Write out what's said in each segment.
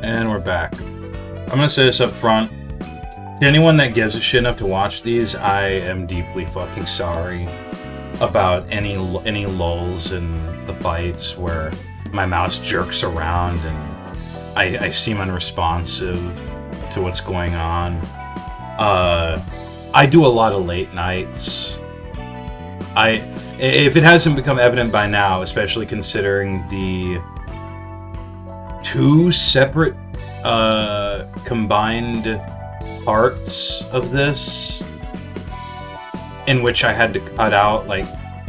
And we're back. I'm gonna say this up front. To anyone that gives a shit enough to watch these, I am deeply fucking sorry about any lulls in the fights where my mouse jerks around and I seem unresponsive to what's going on. I do a lot of late nights. If it hasn't become evident by now, especially considering the two separate combined parts of this, in which I had to cut out like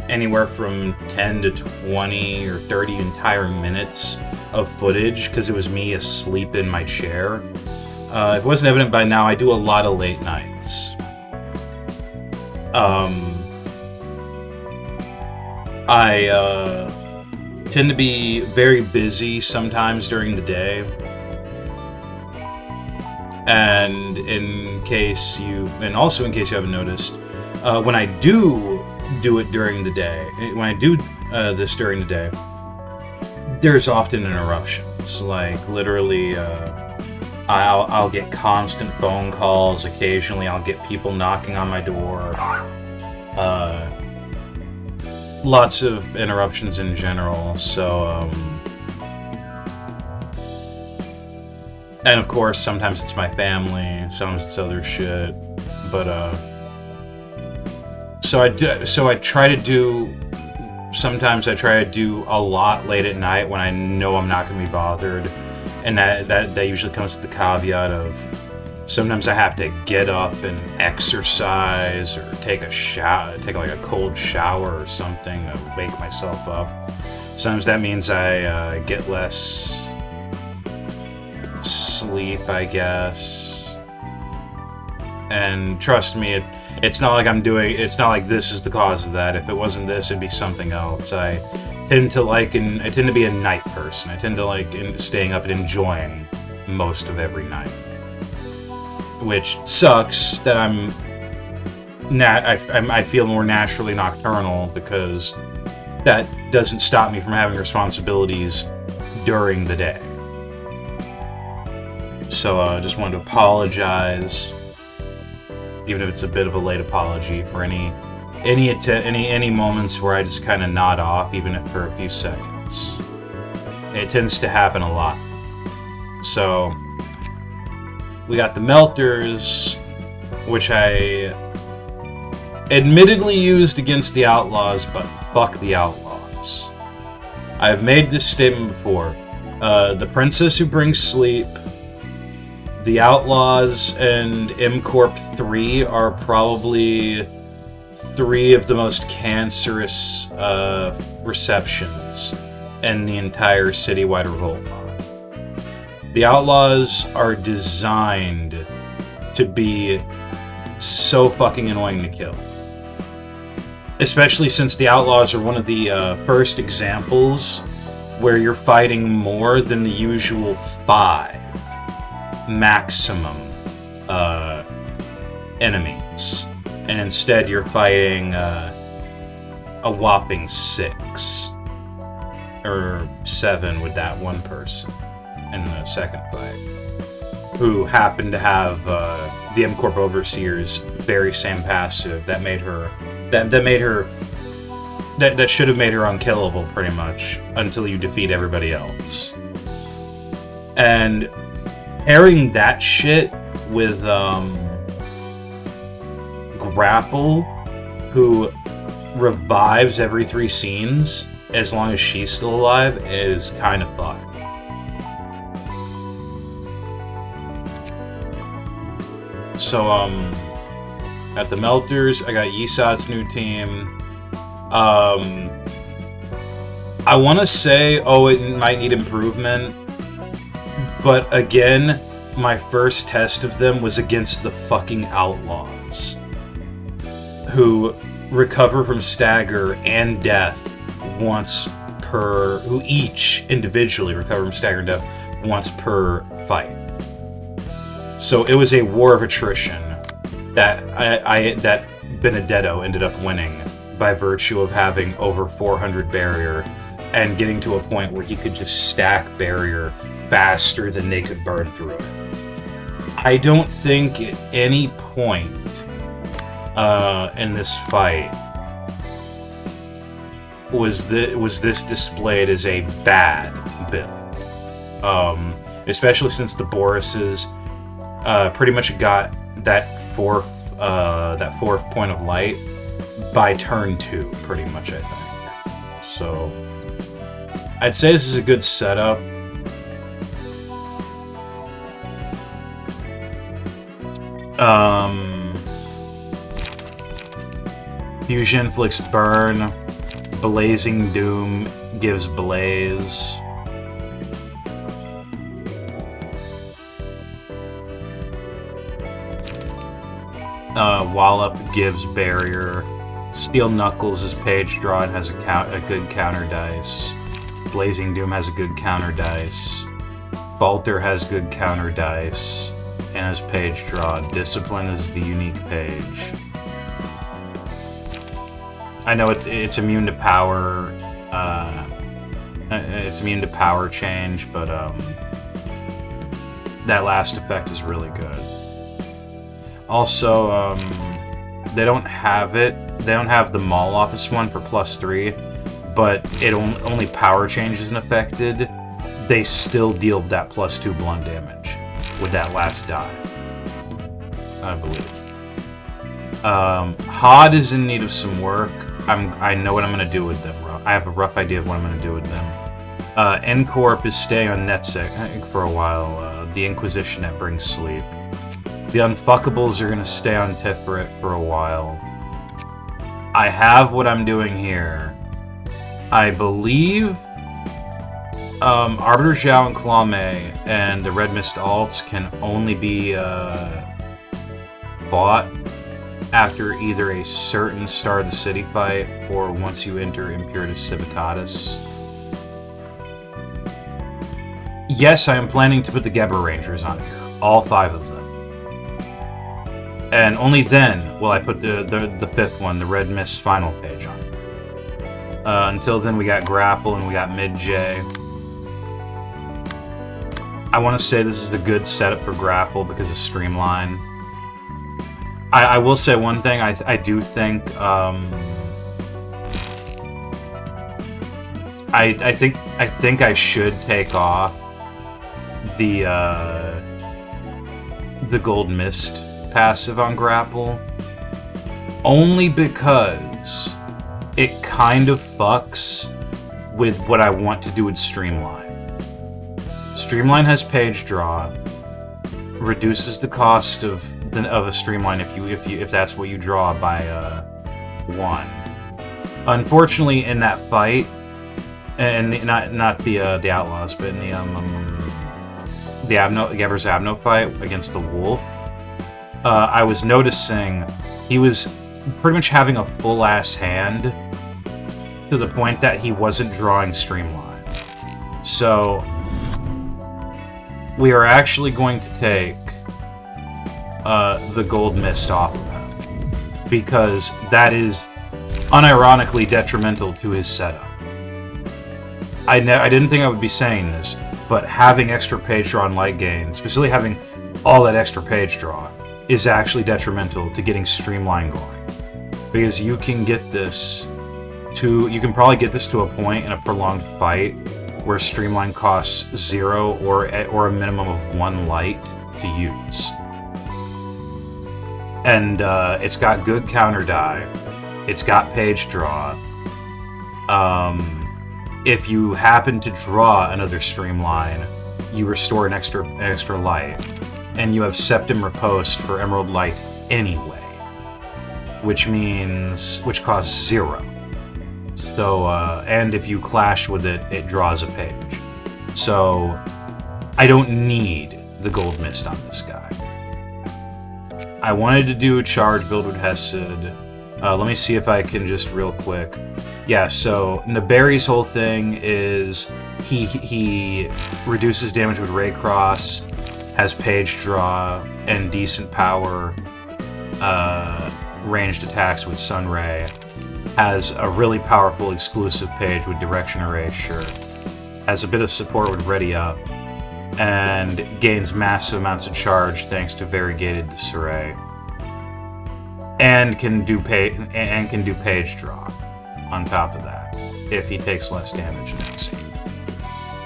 anywhere from 10 to 20 or 30 entire minutes of footage because it was me asleep in my chair. If it wasn't evident by now, I do a lot of late nights. I tend to be very busy sometimes during the day. And in case you haven't noticed, when I do it during the day, when I do this during the day, there's often interruptions. Like literally, I'll get constant phone calls. Occasionally, I'll get people knocking on my door. Lots of interruptions in general. So, and of course, sometimes it's my family. Sometimes it's other shit. But Sometimes I try to do a lot late at night when I know I'm not going to be bothered, and that usually comes with the caveat of sometimes I have to get up and exercise or take like a cold shower or something to wake myself up. Sometimes that means I get less sleep, I guess. And trust me, it's not like it's not like this is the cause of that. If it wasn't this, it'd be something else. I tend to be a night person. I tend to like staying up and enjoying most of every night. Which sucks that I feel more naturally nocturnal because that doesn't stop me from having responsibilities during the day. So I just wanted to apologize, even if it's a bit of a late apology, for any moments where I just kind of nod off, even if for a few seconds. It tends to happen a lot. So we got the Melters, which I admittedly used against the Outlaws, but fuck the Outlaws. I've made this statement before. The Princess Who Brings Sleep, the Outlaws, and M-Corp 3 are probably three of the most cancerous receptions in the entire citywide Revolt mod. The Outlaws are designed to be so fucking annoying to kill. Especially since the Outlaws are one of the first examples where you're fighting more than the usual 5 maximum enemies. And instead you're fighting a whopping 6. Or 7 with that one person in the second fight, who happened to have the M-Corp Overseer's very same passive that should have made her unkillable pretty much until you defeat everybody else. And pairing that shit with Grapple, who revives every 3 scenes as long as she's still alive, is kind of fucked. So, at the Melters, I got Yisat's new team. I want to say, it might need improvement. But again, my first test of them was against the fucking Outlaws, who recover from stagger and death who each individually recover from stagger and death once per fight. So it was a war of attrition that that Benedetto ended up winning by virtue of having over 400 barrier and getting to a point where he could just stack barrier faster than they could burn through it. I don't think at any point in this fight was this displayed as a bad build. Especially since the Borises pretty much got that fourth point of light by turn 2, pretty much, I think. So I'd say this is a good setup. Fusion inflicts burn. Blazing Doom gives blaze. Wallop gives barrier. Steel Knuckles is page draw and has a good counter dice. Blazing Doom has a good counter dice. Balter has good counter dice and has page draw. Discipline is the unique page. I know it's immune to power. It's immune to power change, but that last effect is really good. Also, they don't have it. They don't have the Mall Office one for +3, but it only power change isn't affected. They still deal that +2 blunt damage with that last die, I believe. Hod is in need of some work. I know what I'm going to do with them. I have a rough idea of what I'm going to do with them. N-Corp is staying on NetSec for a while. The Inquisition that brings sleep. The Unfuckables are going to stay on Tiferet for a while. I have what I'm doing here. I believe Arbiter Zhao and Clawmei and the Red Mist alts can only be bought after either a certain Star of the City fight or once you enter Imperatus Civitatis. Yes, I am planning to put the Geber Rangers on here. All 5 of them. And only then will I put the 5th one, the Red Mist final page on. Until then, we got Grapple and we got Mid-J. I want to say this is a good setup for Grapple because of Streamline. I will say one thing. I do think I think I should take off the Gold Mist passive on Grapple, only because it kind of fucks with what I want to do with Streamline. Streamline has page draw, reduces the cost of a Streamline if that's what you draw by 1. Unfortunately, in that fight, and not the Outlaws, but in the Geber's Abno fight against the Wolf, I was noticing he was pretty much having a full-ass hand to the point that he wasn't drawing Streamline. So we are actually going to take the Gold Mist off of him, because that is unironically detrimental to his setup. I didn't think I would be saying this, but having extra page draw and light gain, specifically having all that extra page draw, is actually detrimental to getting Streamline going. Because you can probably get this to a point in a prolonged fight where Streamline costs 0 or a minimum of 1 light to use. And it's got good counter die. It's got page draw. If you happen to draw another Streamline, you restore an extra light. And you have Septim Riposte for Emerald Light anyway. Which costs 0. So, and if you clash with it, it draws a page. So, I don't need the Gold Mist on this guy. I wanted to do a charge build with Hesed. Let me see if I can just real quick. Yeah, so Naberi's whole thing is he reduces damage with Raycross, has page draw, and decent power ranged attacks with Sunray. has a really powerful exclusive page with direction erasure, has a bit of support with ready up, and gains massive amounts of charge thanks to variegated disarray, and can do page draw on top of that if he takes less damage in that scene.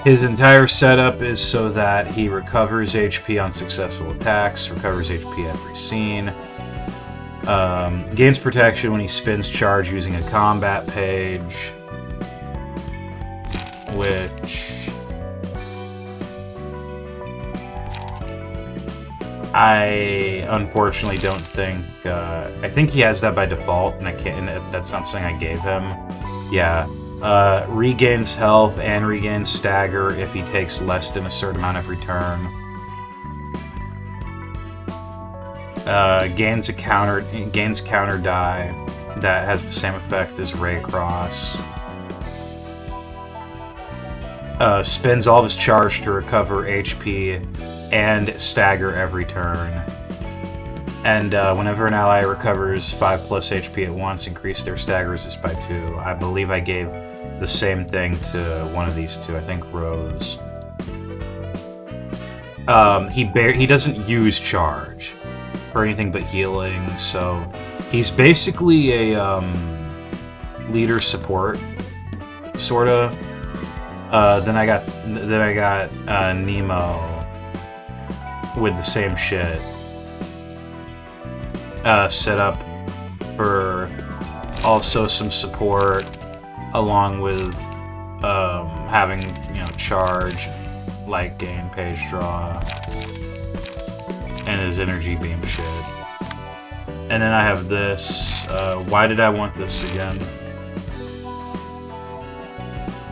His entire setup is so that he recovers HP on successful attacks, recovers HP every scene, gains protection when he spins charge using a combat page, which I unfortunately don't think. I think he has that by default, and I can't. And that's not something I gave him. Yeah. Regains health and regains stagger if he takes less than a certain amount every turn. Gains counter die that has the same effect as Raycross. Spends all of his charge to recover HP and stagger every turn. And whenever an ally recovers 5+ HP at once, increase their stagger resist by 2. I believe I gave the same thing to one of these two. I think Rose. He doesn't use charge or anything but healing, so he's basically a leader support, sorta. Then I got Nemo with the same shit. Set up for also some support, along with having, charge, light gain, page draw, and his energy beam shit. And then I have this. Why did I want this again?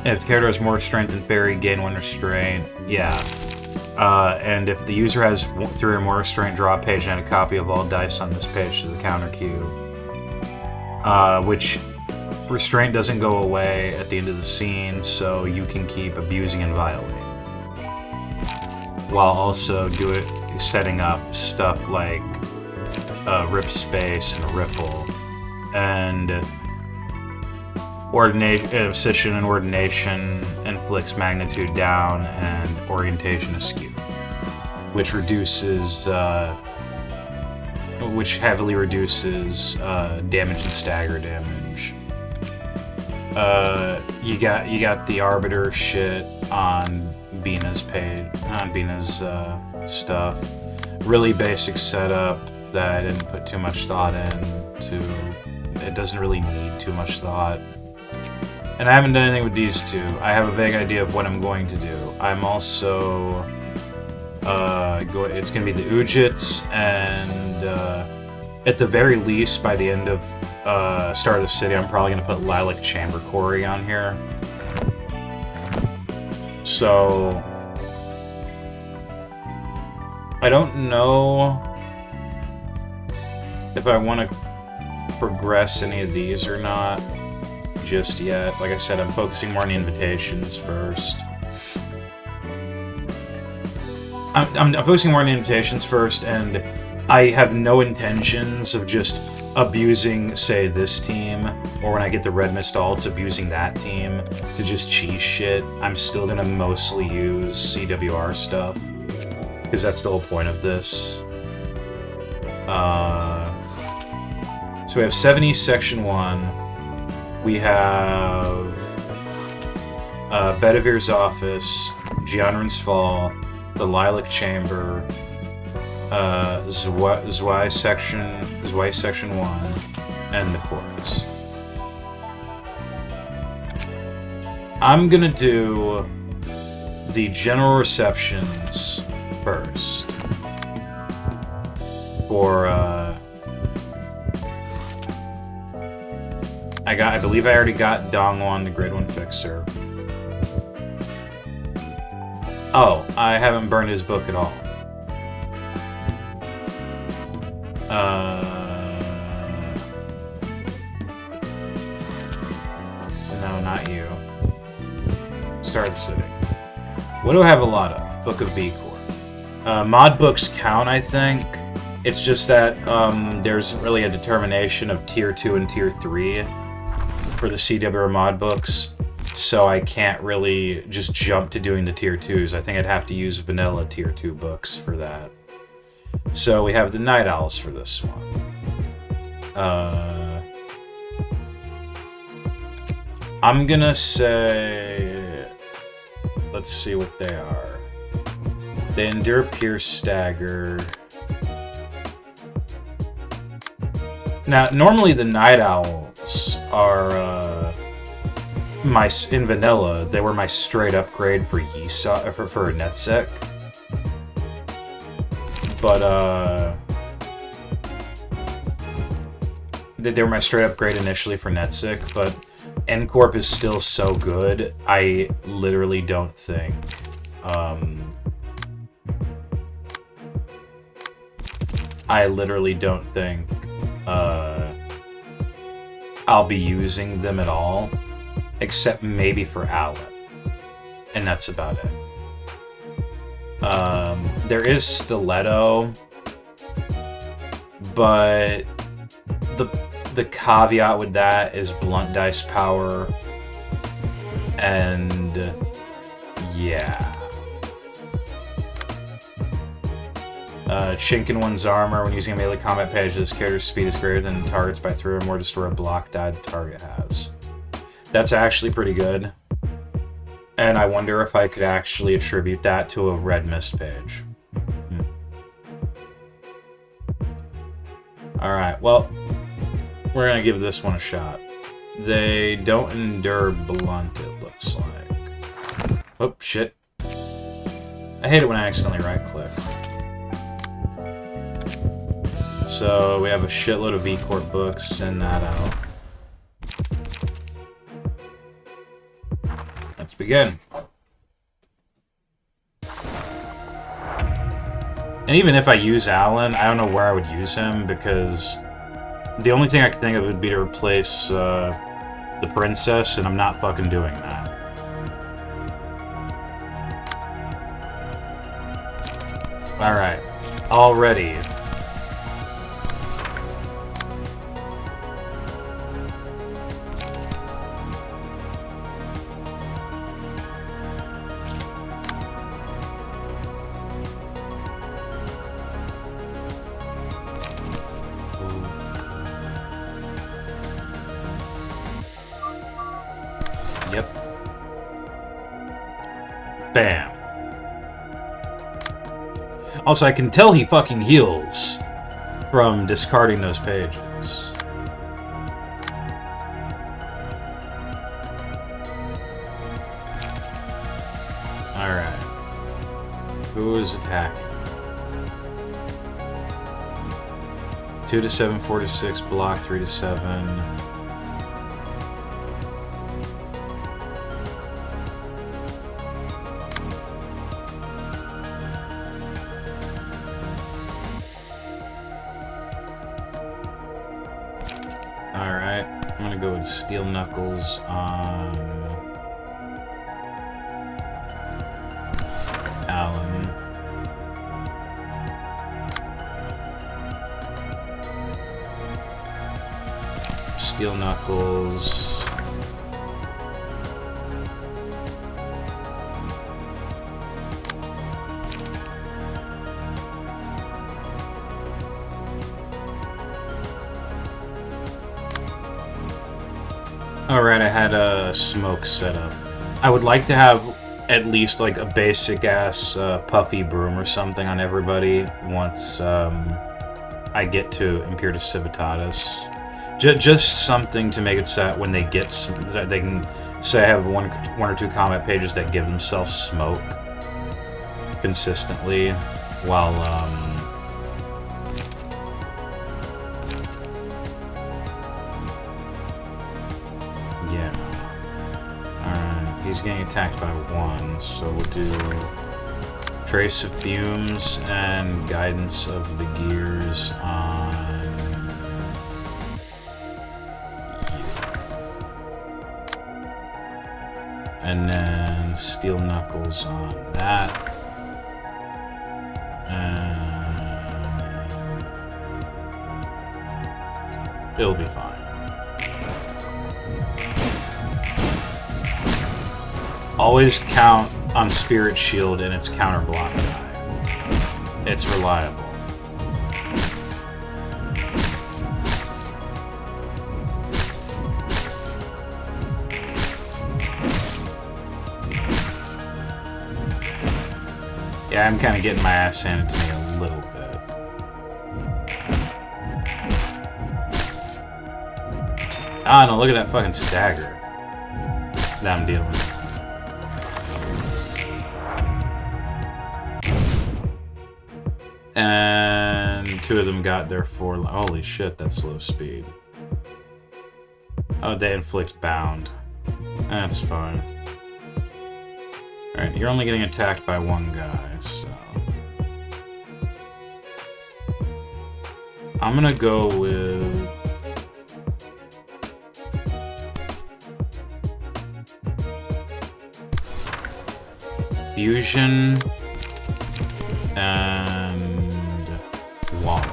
If the character has more strength than Fairy, gain 1 restraint. Yeah. And if the user has 3 or more restraint, draw a page and add a copy of all dice on this page to the counter queue. Which restraint doesn't go away at the end of the scene, so you can keep abusing and violating, while also setting up stuff like Rip Space and Ripple, and Obsession and Ordination inflicts magnitude down and orientation askew, which heavily reduces damage and stagger damage. You got the Arbiter shit on Bina's stuff. Really basic setup that I didn't put too much thought into. It doesn't really need too much thought. And I haven't done anything with these two. I have a vague idea of what I'm going to do. I'm also it's gonna be the Ujits, and at the very least, by the end of Start of the City, I'm probably gonna put Lilac Chamber Quarry on here. So I don't know if I want to progress any of these or not just yet. Like I said, I'm focusing more on the invitations first. I'm focusing more on the invitations first, and I have no intentions of just abusing, say, this team, or when I get the Red Mist alts, abusing that team to just cheese shit. I'm still gonna mostly use CWR stuff, because that's the whole point of this. So we have 70 Section 1. We have Bedivir's Office, Gianrin's Fall, the Lilac Chamber, Zwei Section 1, and the Courts. I'm gonna do the general receptions first. For I believe I already got Dongwon, the Grade 1 Fixer. Oh, I haven't burned his book at all. No, not you. Start the City. What do I have a lot of? Book of B Corps. Mod books count, I think. It's just that there isn't really a determination of Tier 2 and Tier 3. for the CWR mod books, so I can't really just jump to doing the tier 2s. I think I'd have to use vanilla tier 2 books for that. So we have the Night Owls for this one. I'm gonna say... Let's see what they are. They endure Pierce Stagger. Now, normally the Night Owls are, in vanilla, they were my straight upgrade for for NetSec. But, they were my straight upgrade initially for NetSec, but NCorp is still so good, I literally don't think, I'll be using them at all, except maybe for Alan, and that's about it. There is Stiletto, but the caveat with that is blunt dice power, and yeah. Chink in one's armor. When using a melee combat page, this character's speed is greater than the target's by 3 or more to store a block die the target has. That's actually pretty good. And I wonder if I could actually attribute that to a red mist page. Alright, well, we're gonna give this one a shot. They don't endure blunt, it looks like. Oh, shit. I hate it when I accidentally right-click. So we have a shitload of V-Corp books, send that out. Let's begin. And even if I use Alan, I don't know where I would use him, because the only thing I could think of would be to replace the princess, and I'm not fucking doing that. Alright. Already. Yep. Bam. Also, I can tell he fucking heals from discarding those pages. Alright. Who is attacking? 2 to 7, 4 to 6, block 3 to 7. Alright, I'm gonna go with Steel Knuckles on Alan. Steel Knuckles. Alright, I had a smoke set up. I would like to have at least like a basic ass puffy broom or something on everybody once I get to Imperatus Civitatis. Just something to make it set when they get they can say I have one or two combat pages that give themselves smoke consistently while yeah. Alright, he's getting attacked by 1, so we'll do Trace of Fumes and Guidance of the Gears on you. And then Steel Knuckles on that. And it'll be fine. always count on Spirit Shield and its counter block die. It's reliable. Yeah, I'm kind of getting my ass handed to me a little bit. Ah, no, look at that fucking stagger that I'm dealing with. And two of them got their 4... Holy shit, that's slow speed. Oh, they inflict bound. That's fine. Alright, you're only getting attacked by one guy, so... I'm gonna go with... Fusion... and... Wall.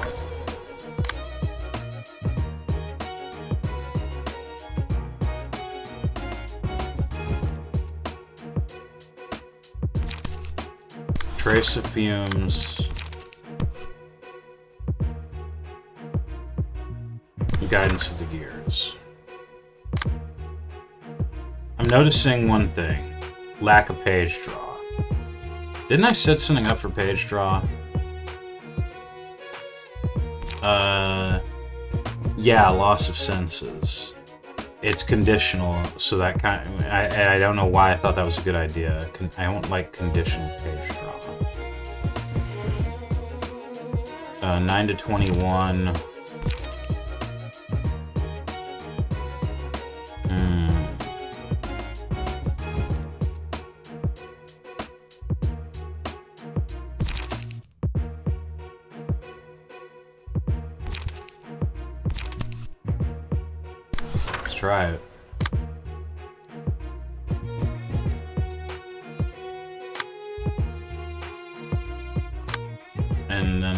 Trace of Fumes. Guidance of the Gears. I'm noticing one thing. Lack of page draw. Didn't I set something up for page draw? Yeah, loss of senses. It's conditional, so that kind of, I don't know why I thought that was a good idea. I don't like conditional page draw. 9 to 21. Try it. And then,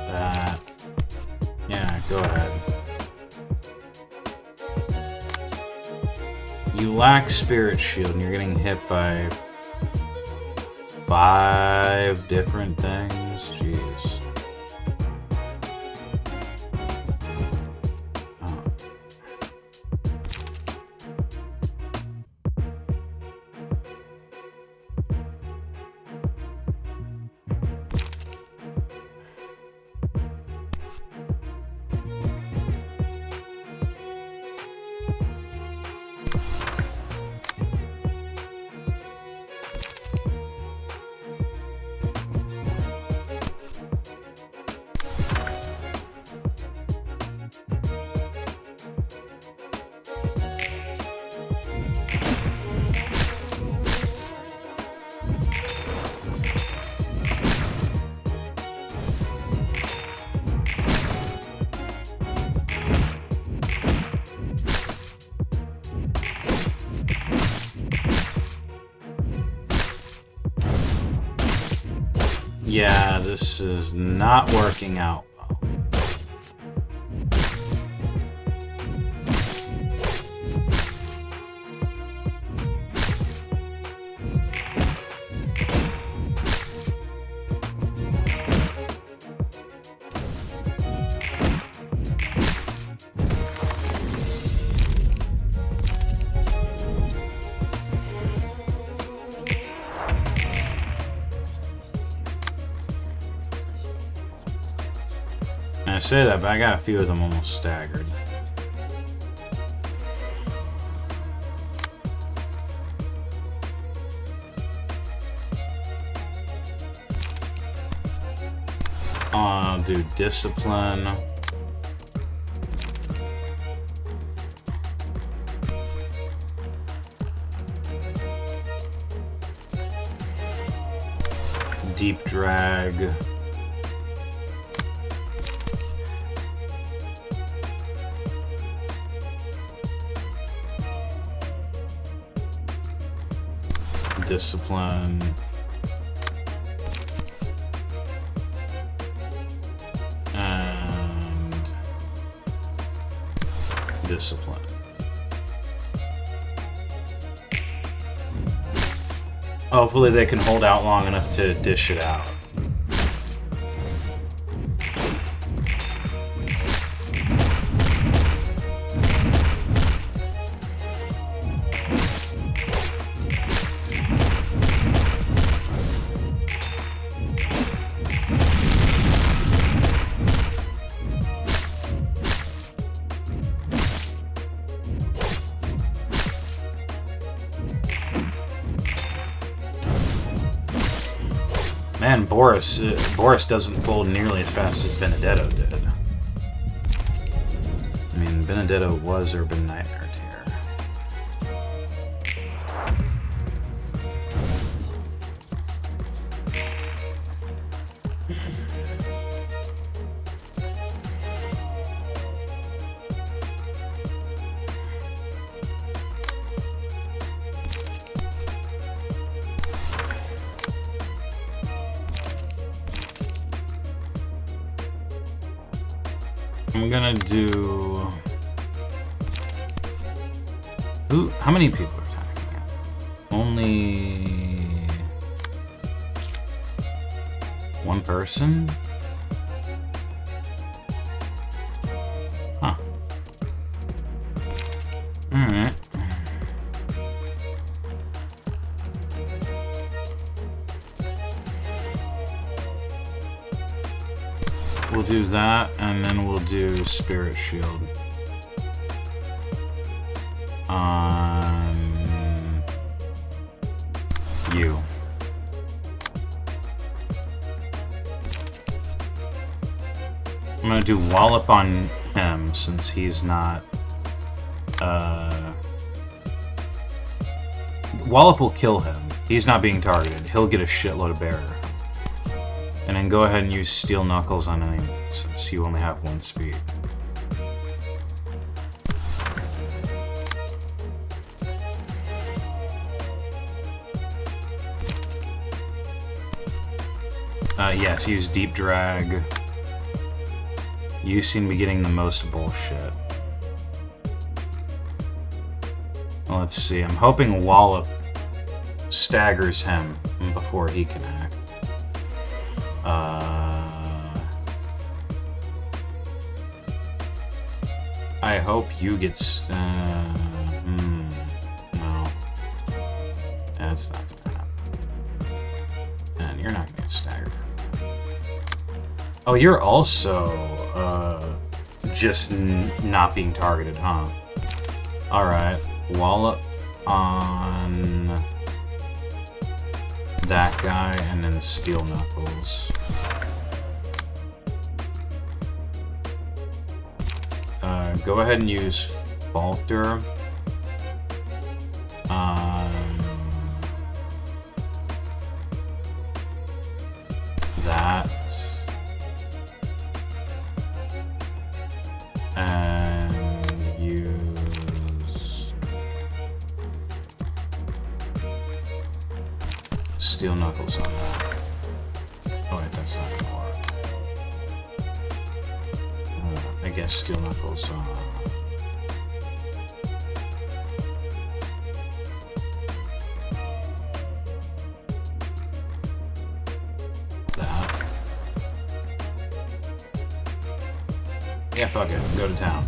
that. Yeah, go ahead. You lack Spirit Shield and you're getting hit by 5 different things. Jeez. Oh. Yeah, this is not working out well. I say that, but I got a few of them almost staggered. I'll do Discipline. Deep Drag. Discipline. And discipline. Hopefully they can hold out long enough to dish it out. Man, Boris doesn't fold nearly as fast as Benedetto did. I mean, Benedetto was Urban Nightmare tier. I'm gonna do... Ooh, how many people are attacking it? Only... one person? Huh. Alright. We'll do that, and then we'll do Spirit Shield on you. I'm gonna do Wallop on him since he's not. Wallop will kill him. He's not being targeted. He'll get a shitload of barrier. And then go ahead and use Steel Knuckles on him, since you only have 1 speed. Yes, use Deep Drag. You seem to be getting the most bullshit. Well, let's see. I'm hoping Wallop staggers him before he can act. I hope you get... no. That's not gonna happen. And you're not gonna get staggered. Oh, you're also, just not being targeted, huh? Alright. Wallop on... that guy, and then Steel Knuckles. Go ahead and use Falter. That. And use Steel Knuckles on that. Oh wait, that's not gonna work. I guess Steel Knuckles on... that. Yeah, fuck it. Go to town.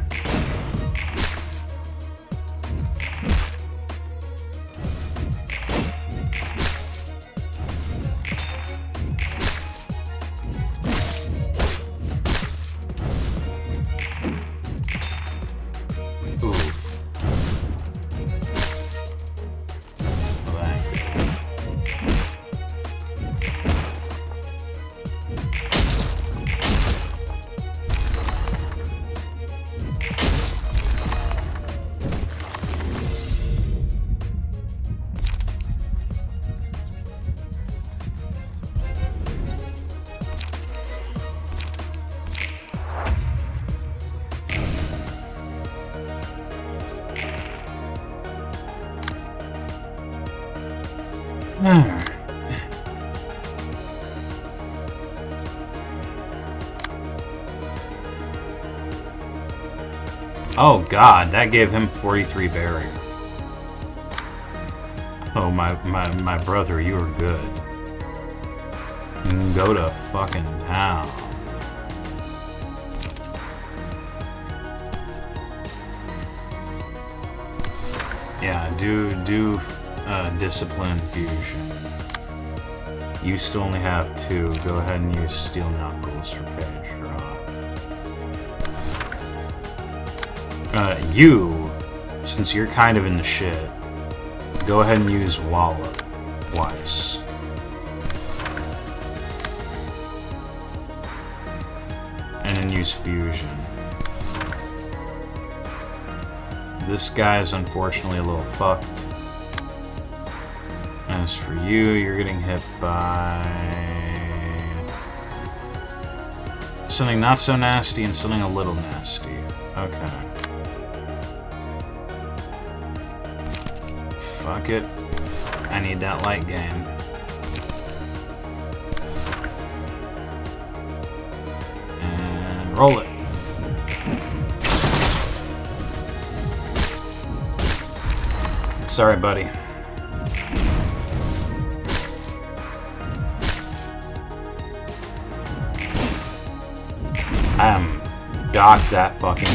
Oh god, that gave him 43 barrier. Oh, my brother, you are good. Go to fucking town. Yeah, do discipline fusion. You still only have 2. Go ahead and use steel knuckles for page draw. You, since you're kind of in the shit, go ahead and use Wallop twice. And then use fusion. This guy is unfortunately a little fucked. As for you, you're getting hit by something not so nasty and something a little nasty. Okay. Fuck it. I need that light gain. And roll it. Sorry, buddy. Dock that fucking.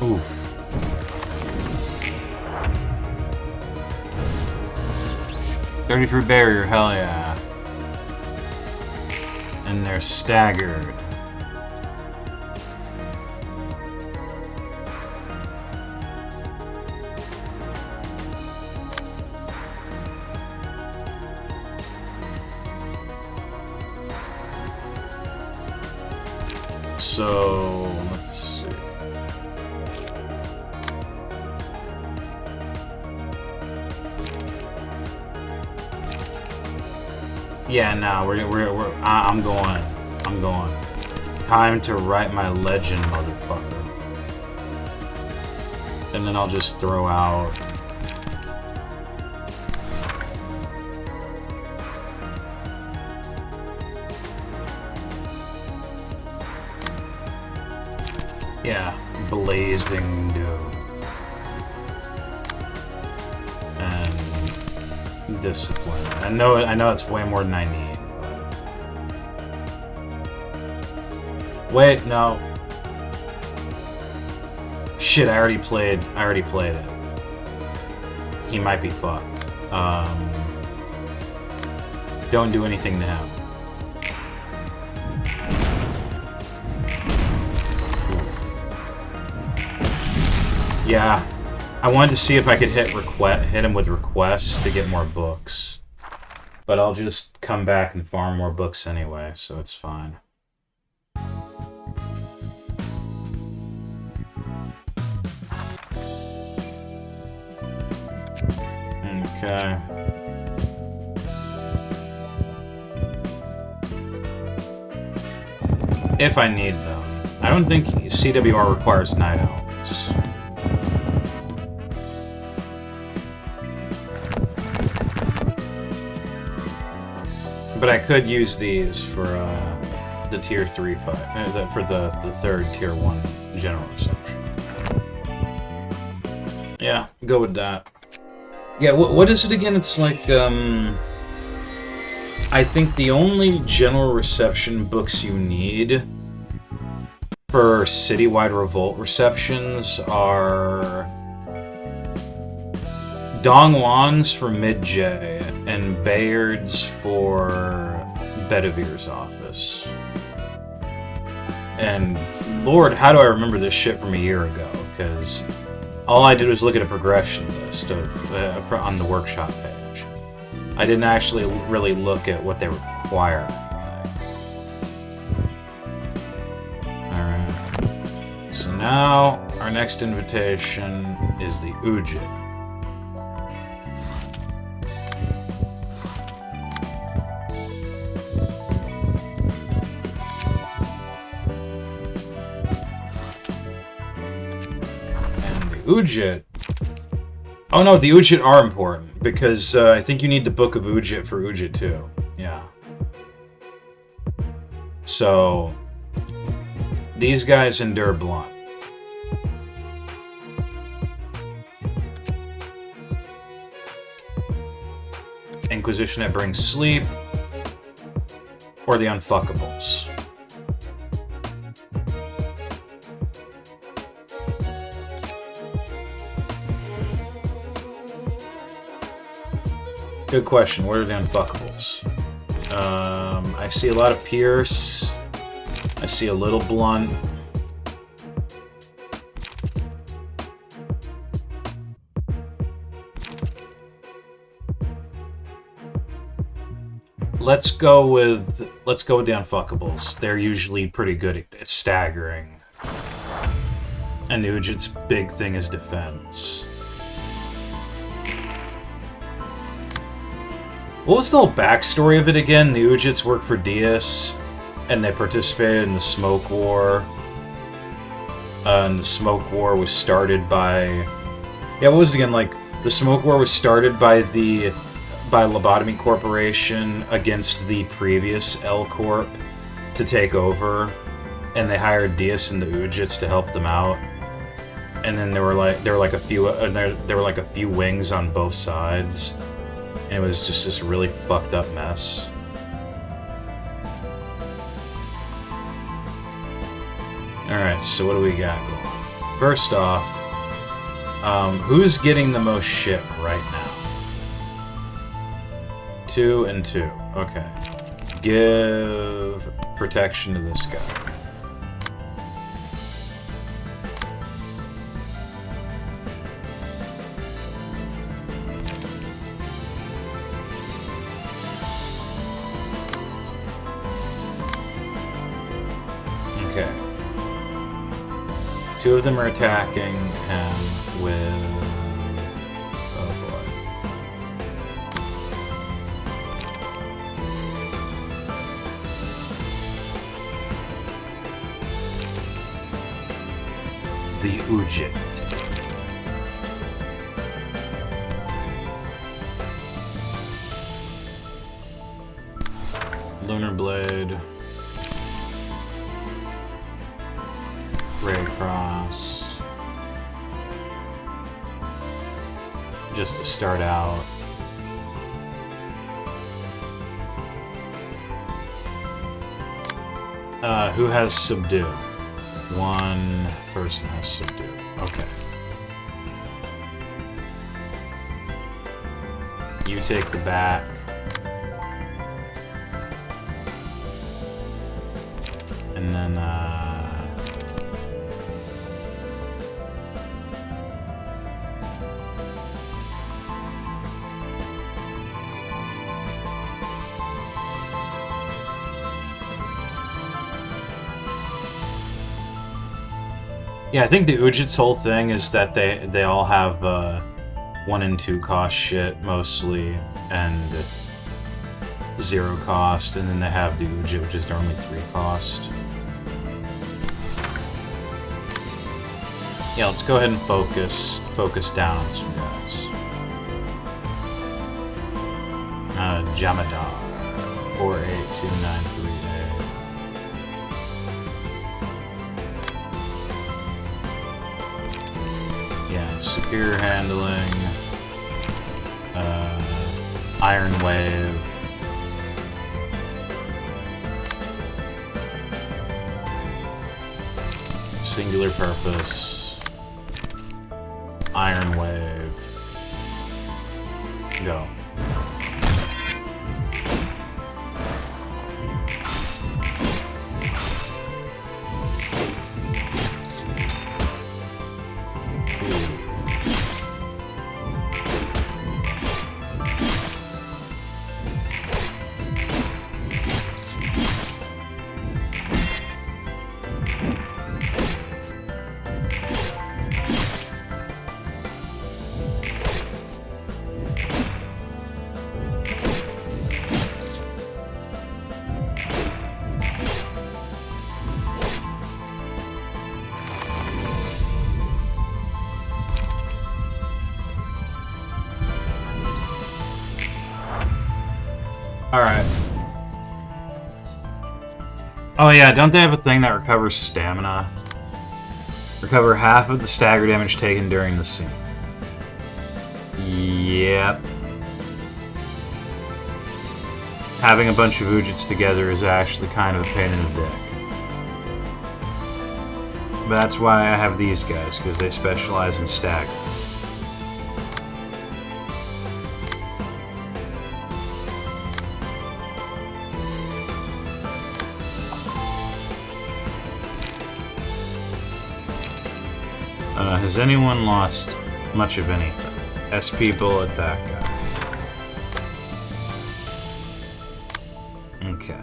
Oof. .33 barrier, hell yeah. And they're staggered. So, let's see. Yeah, no, I'm going. Time to write my legend, motherfucker. And then I'll just throw out. Yeah, blazing doom. And discipline. I know it's way more than I need, but wait, no. Shit, I already played it. He might be fucked. Don't do anything to him. Yeah, I wanted to see if I could hit him with requests to get more books. But I'll just come back and farm more books anyway, so it's fine. Okay. If I need them. I don't think CWR requires night owls. But I could use these for the tier 3 fight, for the third tier 1 general reception. Yeah, go with that. Yeah, what is it again? It's like, I think the only general reception books you need for citywide Revolt receptions are Dongwon's for Mid-J and Bayard's for Bedivere's office. And Lord, how do I remember this shit from a year ago? Because all I did was look at a progression list of on the workshop page. I didn't actually really look at what they require. Alright. So now, our next invitation is the Ujit. Ujit. Oh no, the Ujit are important, because I think you need the Book of Ujit for Ujit too. Yeah. So, these guys endure blunt. Inquisition that brings sleep, or the Unfuckables. Good question. What are the Unfuckables? I see a lot of Pierce. I see a little Blunt. Let's go with the Unfuckables. They're usually pretty good at staggering. And Ujit's big thing is defense. What was the whole backstory of it again? The Ujits work for Dias, and they participated in the Smoke War. And the Smoke War was started by... Yeah, what was it again? Like, the Smoke War was started by Lobotomy Corporation against the previous L Corp to take over, and they hired Dias and the Ujits to help them out. And then there were like a few wings on both sides, and it was just this really fucked up mess. All right, so what do we got going? First off, who's getting the most shit right now? 2 and 2. Okay. Give protection to this guy. Okay. 2 of them are attacking him with... the Ujit. Lunar Blade. Ray Cross. Just to start out. Who has Subdue? One person has Subdue. Okay. You take the back. And then, yeah, I think the Ujit's whole thing is that they all have 1 and 2 cost shit mostly, and 0 cost, and then they have the Ujit, which is their only 3 cost. Yeah, let's go ahead and focus down on some guys. Jamadar, 482938. Yeah, superior handling, Iron Wave, singular purpose, Iron Wave, go. Alright. Oh yeah, don't they have a thing that recovers stamina? Recover half of the stagger damage taken during the scene. Yep. Having a bunch of Ujits together is actually kind of a pain in the dick. But that's why I have these guys, because they specialize in stagger. Has anyone lost much of anything? SP bullet, that guy. Okay.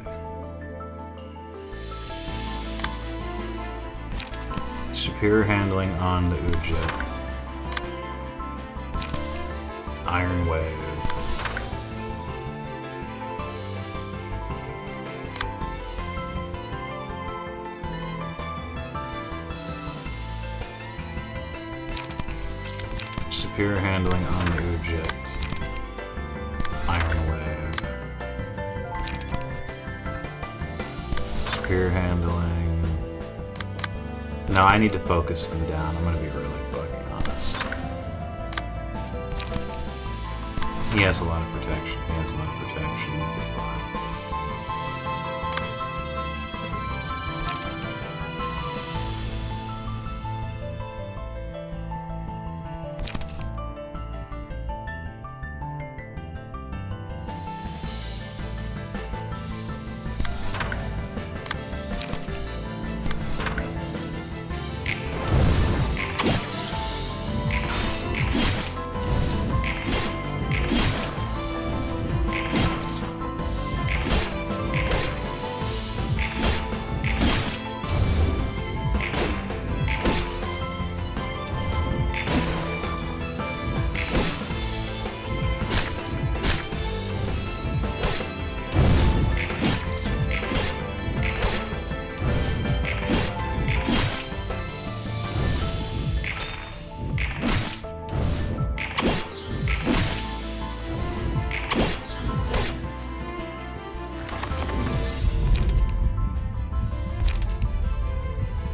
Superior handling on the Ujit. Iron Wave. Superior handling on the Ujit. Iron Wave. Superior handling. No, I need to focus them down. I'm gonna be really fucking honest. He has a lot of protection. He has a lot of protection.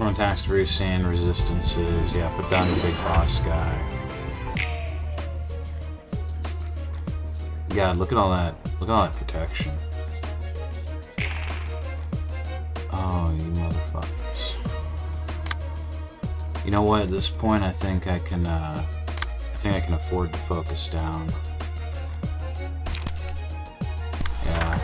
Attacks to rescene, resistances, yeah, put down the big boss guy. God, look at all that protection. Oh, you motherfuckers. You know what, at this point I think I can afford to focus down. Yeah.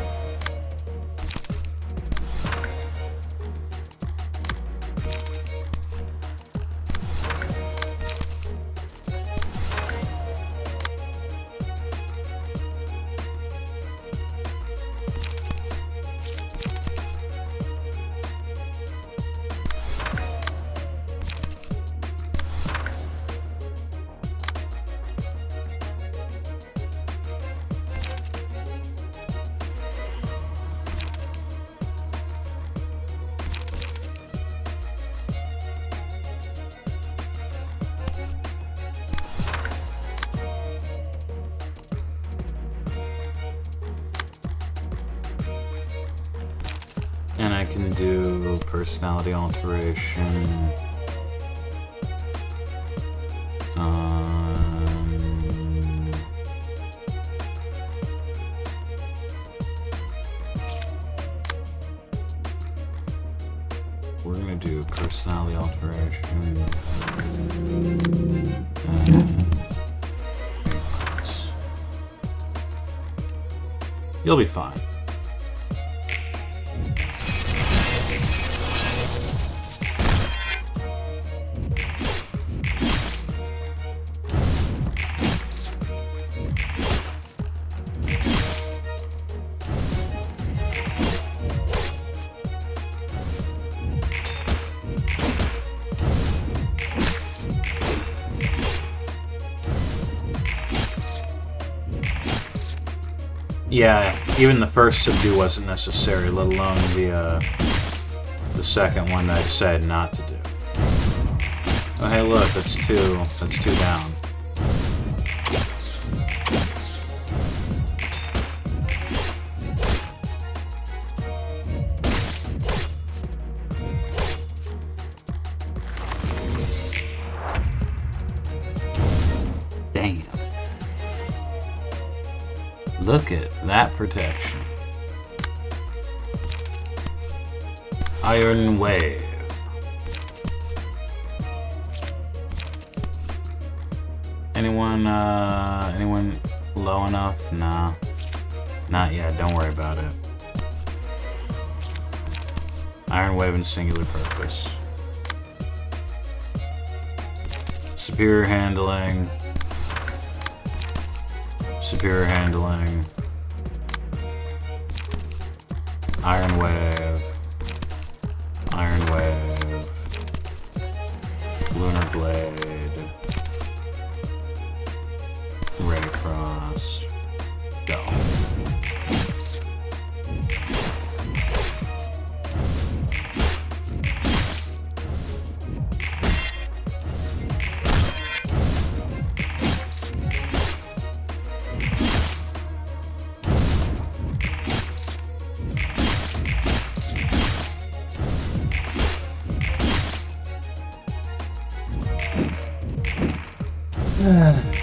And I can do personality alteration. We're gonna do personality alteration. You'll be fine. Yeah, even the first subdue wasn't necessary, let alone the second one that I decided not to do. Oh hey look, that's two down. Look at that protection. Iron Wave. Anyone low enough? Nah. Not yet, don't worry about it. Iron Wave and Singular Purpose. Superior Handling. Superior Handling. Iron Wave. Iron Wave. Lunar Blade. Ray Cross. Go.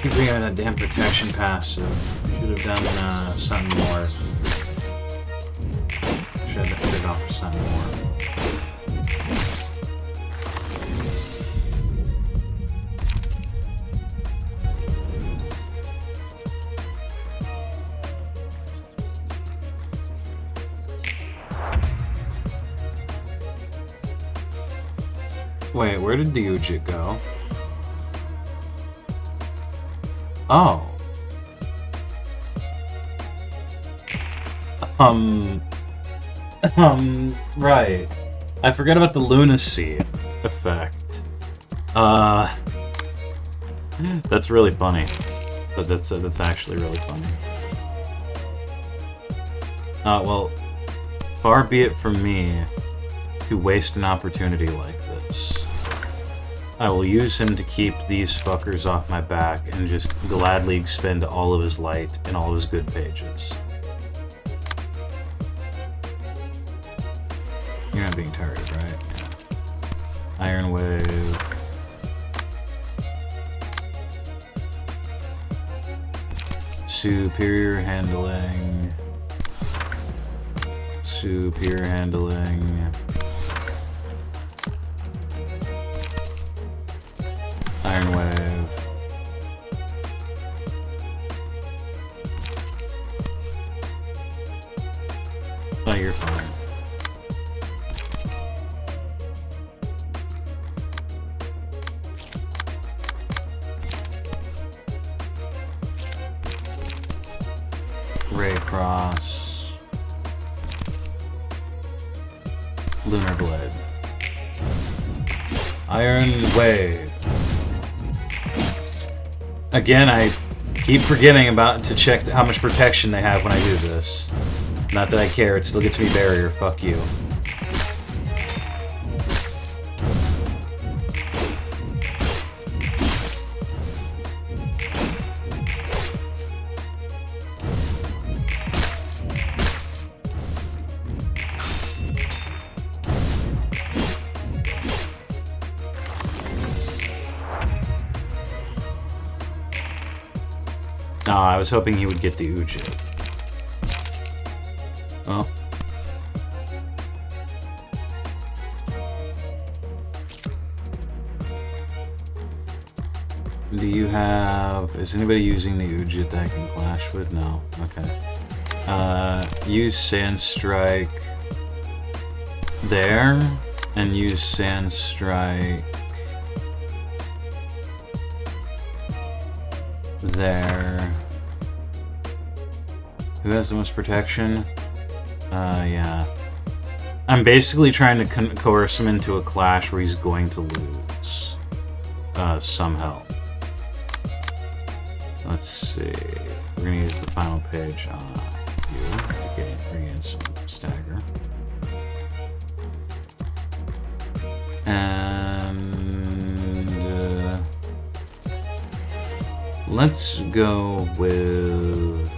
Keep bringing that damn protection passive. Should have done something more. Should have gone for something more. Wait, where did the Ujit go? Oh. Right. I forgot about the lunacy effect. That's really funny. But that's actually really funny. Well, far be it from me to waste an opportunity like this. I will use him to keep these fuckers off my back and just gladly expend all of his light and all of his good pages. You're not being tired, right? Yeah. Iron Wave. Superior Handling. Superior Handling. Iron Wave. Oh, you're fine. Ray Cross. Lunar Blade. Iron Wave. Again, I keep forgetting to check how much protection they have when I do this. Not that I care, it still gets me barrier, fuck you. No, I was hoping he would get the Ujit. Well. Do you have... Is anybody using the Ujit that I can clash with? No. Okay. Use Sand Strike there, and use Sand Strike there. Who has the most protection? Yeah. I'm basically trying to coerce him into a clash where he's going to lose. Some help. Let's see. We're gonna use the final page on you to regain some stagger. And let's go with...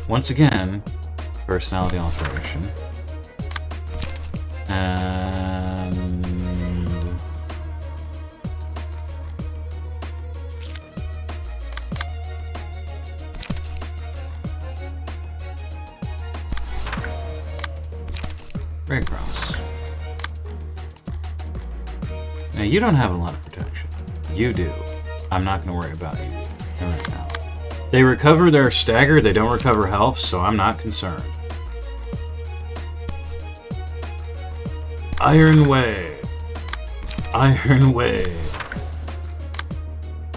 Once again, personality alteration. And Great cross. Now, you don't have a lot of protection. You do. I'm not going to worry about you right now. They recover their stagger, they don't recover health, so I'm not concerned. Iron Way. Iron Way.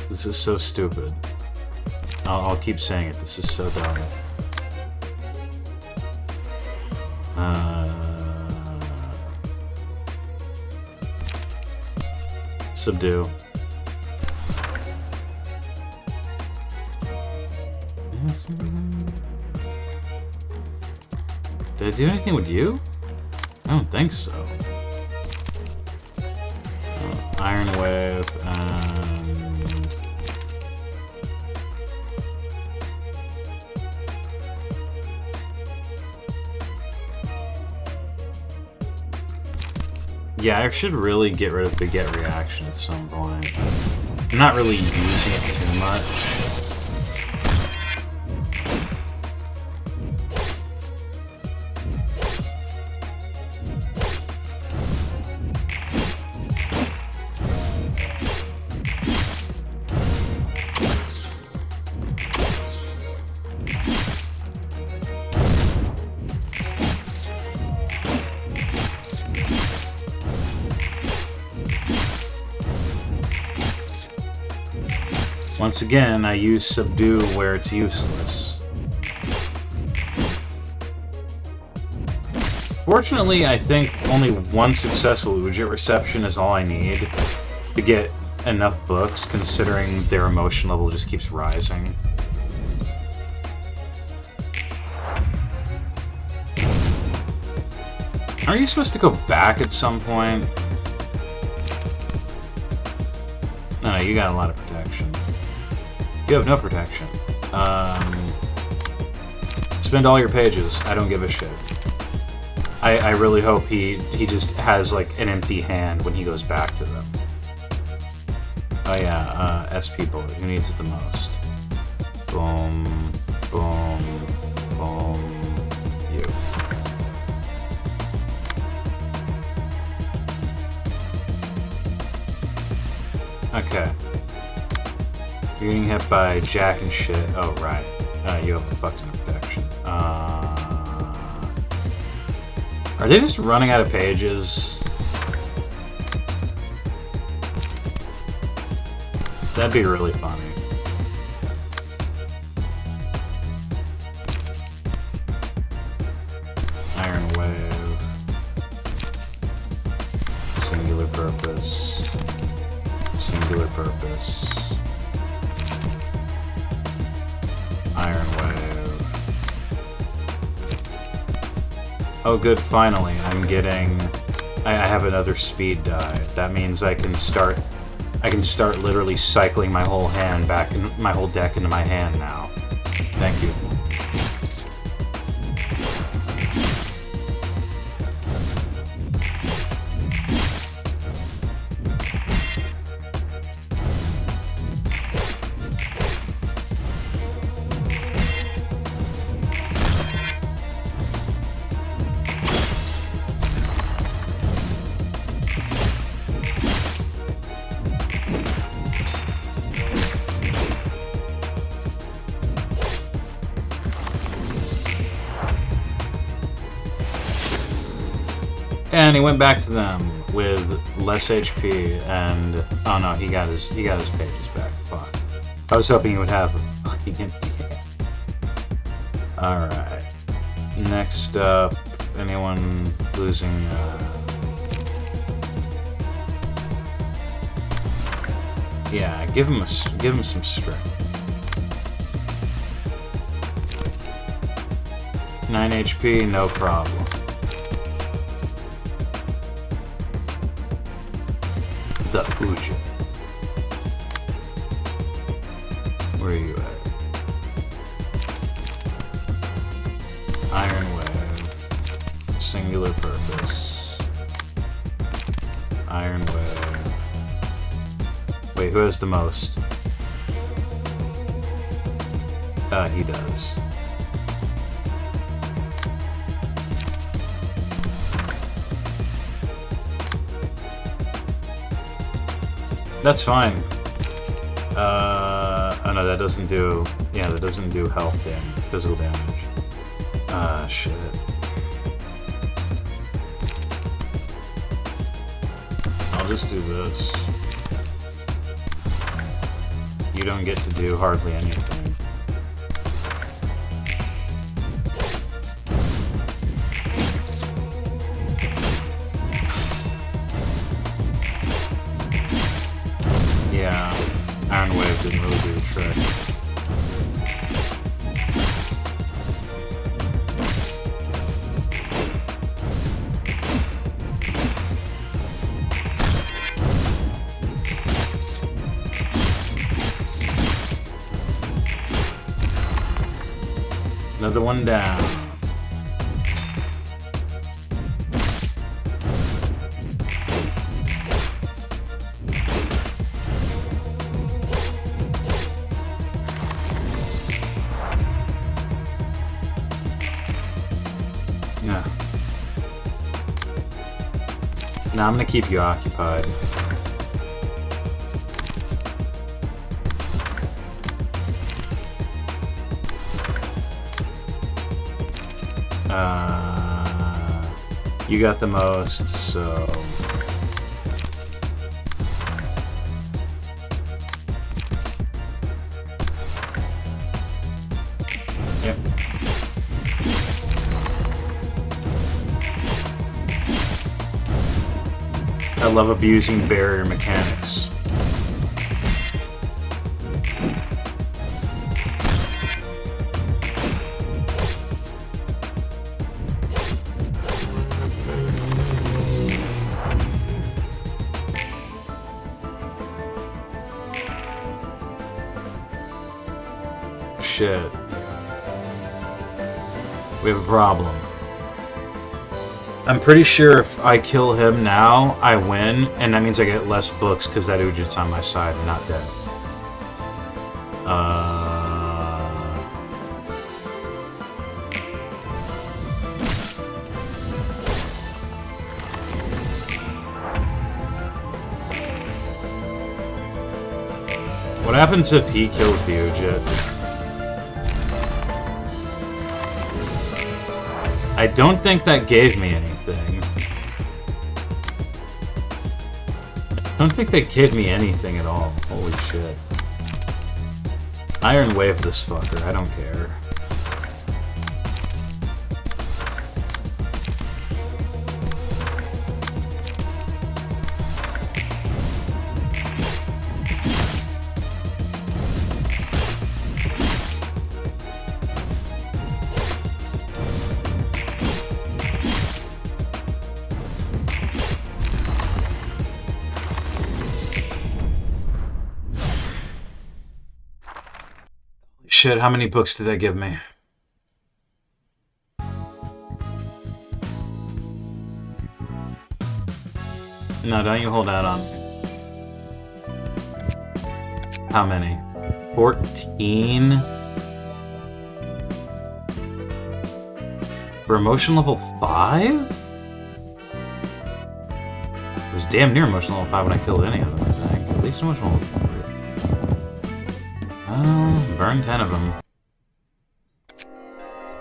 This is so stupid. I'll keep saying it. This is so dumb. Subdue. Did I do anything with you? I don't think so. Iron Wave and... Yeah, I should really get rid of the get reaction at some point. I'm not really using it too much. Once again, I use Subdue where it's useless. Fortunately, I think only one successful Ujit reception is all I need to get enough books, considering their emotion level just keeps rising. Aren't you supposed to go back at some point? No, you got a lot of protection. You have no protection. Spend all your pages. I don't give a shit. I really hope he just has like an empty hand when he goes back to them. Oh yeah, SP bullet. Who needs it the most? Boom, boom, boom. You. Okay. You're getting hit by Jack and shit. Oh, right. You have a fuck ton of protection. Are they just running out of pages? That'd be really funny. Iron Wave. Singular purpose. Singular purpose. Iron Wave. Oh good, finally. I'm getting... I have another speed die. That means I can start literally cycling my whole hand back, my whole deck into my hand now. Thank you. And he went back to them with less HP, and oh no, he got his pages back. Fuck. I was hoping he would have a fucking empty hand. All right. Next up, anyone losing? Yeah, give him some strength. 9 HP, no problem. The Ujit. Where are you at? Iron Wave. Singular purpose. Iron Wave. Wait, who has the most? He does. That's fine. Oh no, that doesn't do... Yeah, that doesn't do health damage, physical damage. Shit. I'll just do this. You don't get to do hardly anything. Yeah, Iron Wave didn't really do the trick. Another one down. Yeah. Now I'm gonna keep you occupied. You got the most, so... Yep. I love abusing barrier mechanics. Shit. We have a problem. I'm pretty sure if I kill him now, I win, and that means I get less books because that Ujit's on my side and not dead. What happens if he kills the Ujit? I don't think that gave me anything. I don't think that gave me anything at all. Holy shit. Iron Wave this fucker, I don't care. Shit, how many books did that give me? No, don't you hold out on me. How many? 14? For emotion level 5? It was damn near emotion level 5 when I killed any of them, I think. At least emotional level 5. Burn 10 of them.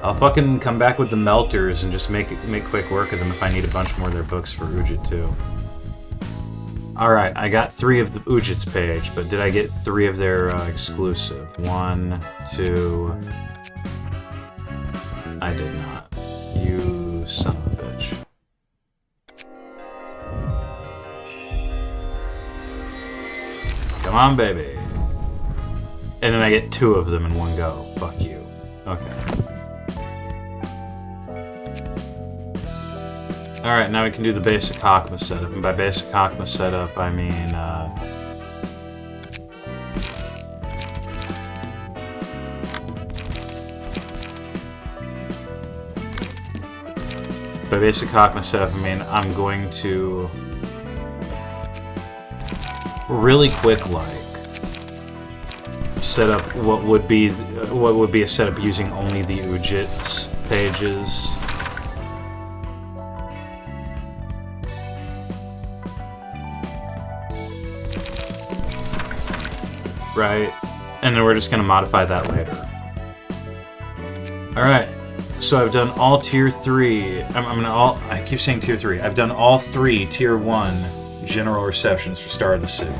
I'll fucking come back with the melters and just make quick work of them if I need a bunch more of their books for Ujit too. Alright, I got 3 of the Ujit's page, but did I get 3 of their exclusive? 1, 2... I did not. You son of a bitch. Come on, baby. And then I get 2 of them in one go. Fuck you. Okay. Alright, now we can do the basic Hakma setup. And by basic Hakma setup, I mean, by basic Hakma setup, I mean I'm going to really quick set up what would be a setup using only the Ujit's pages. right? And then we're just going to modify that later. Alright, so I've done all tier 3. I keep saying tier 3. I've done all 3 tier 1 general receptions for Star of the City.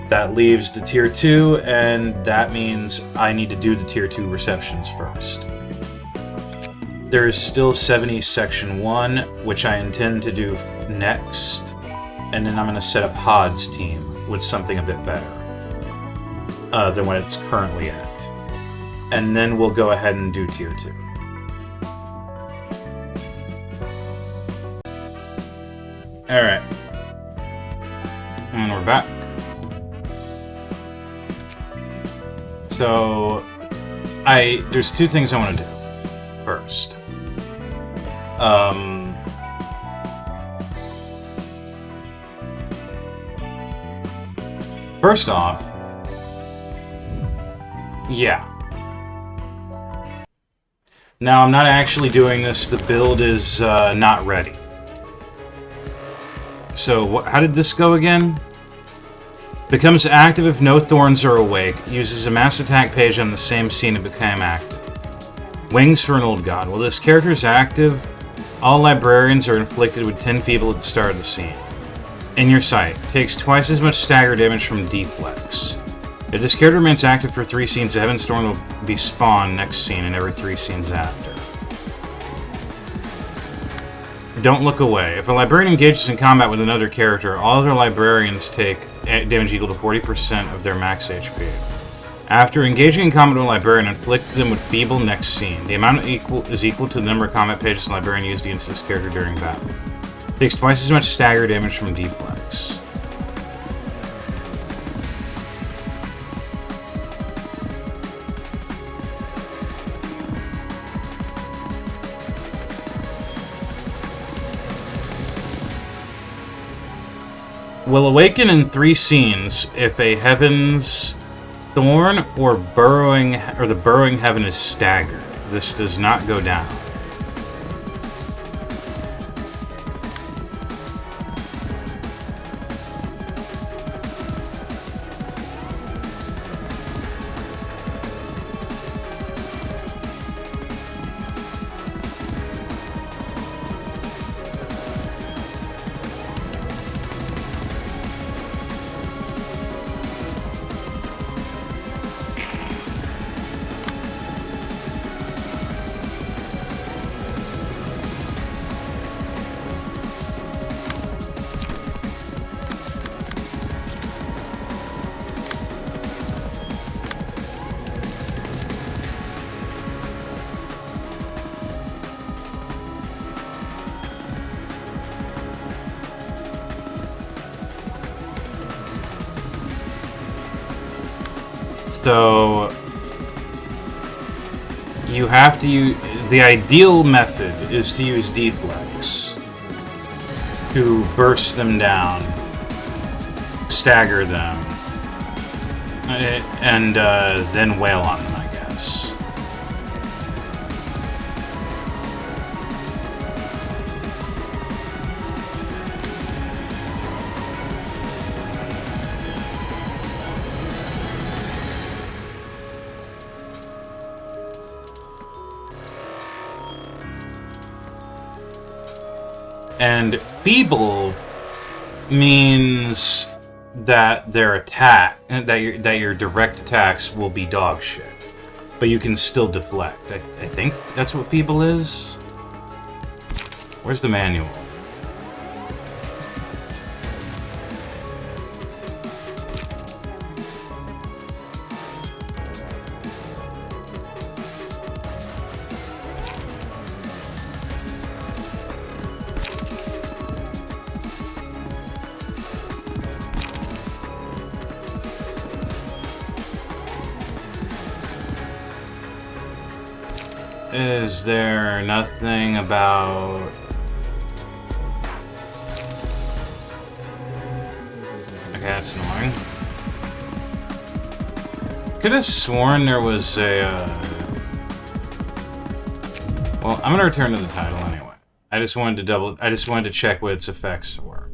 That leaves the tier 2, and that means I need to do the tier 2 receptions first. There is still 70 section 1, which I intend to do next, and then I'm going to set up Hod's team with something a bit better than what it's currently at. And then we'll go ahead and do tier 2. Alright. And we're back. So, there's 2 things I want to do first. First off, yeah. Now, I'm not actually doing this. The build is not ready. So, how did this go again? Becomes active if no thorns are awake. Uses a mass attack page on the same scene to become active. Wings for an old god. While this character is active, all librarians are inflicted with 10 feeble at the start of the scene. In your sight. Takes twice as much stagger damage from deflex. If this character remains active for 3 scenes, the Heaven's Thorn will be spawned next scene and every 3 scenes after. Don't look away. If a librarian engages in combat with another character, all other librarians take damage equal to 40% of their max HP. After engaging in combat with a librarian, inflict them with feeble next scene. The amount is equal to the number of combat pages the librarian used against this character during battle. Takes twice as much stagger damage from deflex. Will awaken in 3 scenes if a Heaven's Thorn or the Burrowing Heaven is staggered. This does not go down. So you have to use the ideal method is to use deflex to burst them down, stagger them, and then wail on them, I guess. And feeble means that their attack, that your direct attacks will be dog shit, but you can still deflect. I think that's what feeble is. Where's the manual? Is there nothing about... Okay, that's annoying. Could have sworn there was a... Well, I'm gonna return to the title anyway. I just wanted to check what its effects were.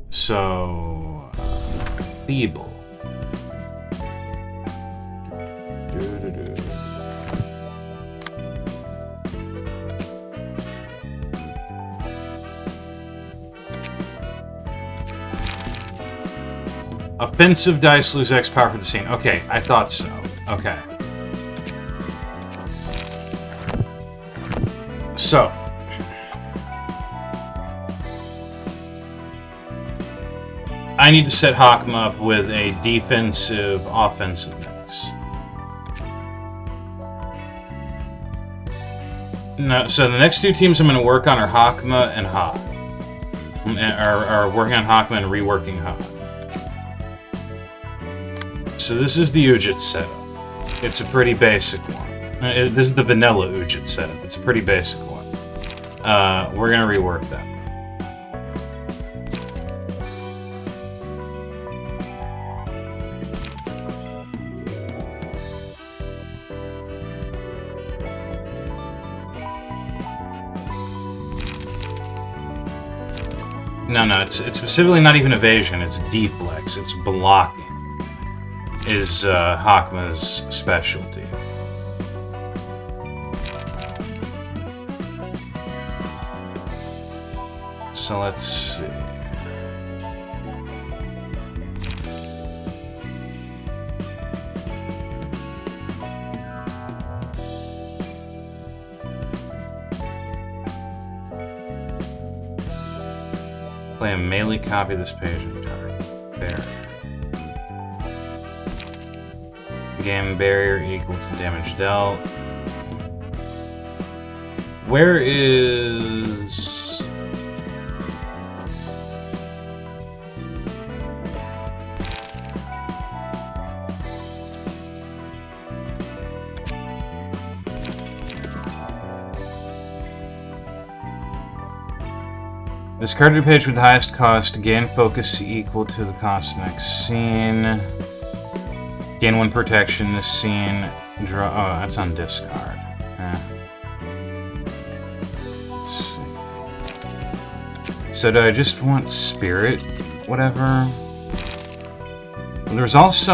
So... Feeble. Offensive dice lose X power for the scene. Okay, I thought so. Okay. So. I need to set Hakma up with a defensive, offensive mix. No, so the next two teams I'm going to work on are Hakma and Ha. Are working on Hakma and reworking Ha. So this is the Ujit setup. It's a pretty basic one. This is the vanilla Ujit setup. It's a pretty basic one. We're going to rework that. No, it's specifically not even evasion, it's deflex, it's blocking. Is Hakma's specialty. So let's see. Play a melee copy of this page and target. Barrier. Game barrier equal to damage dealt. Where is... Discard your page with the highest cost. Gain focus equal to the cost next scene. Gain 1 protection this scene. Draw. Oh, that's on discard. Let's see. So do I just want spirit? Whatever. There's also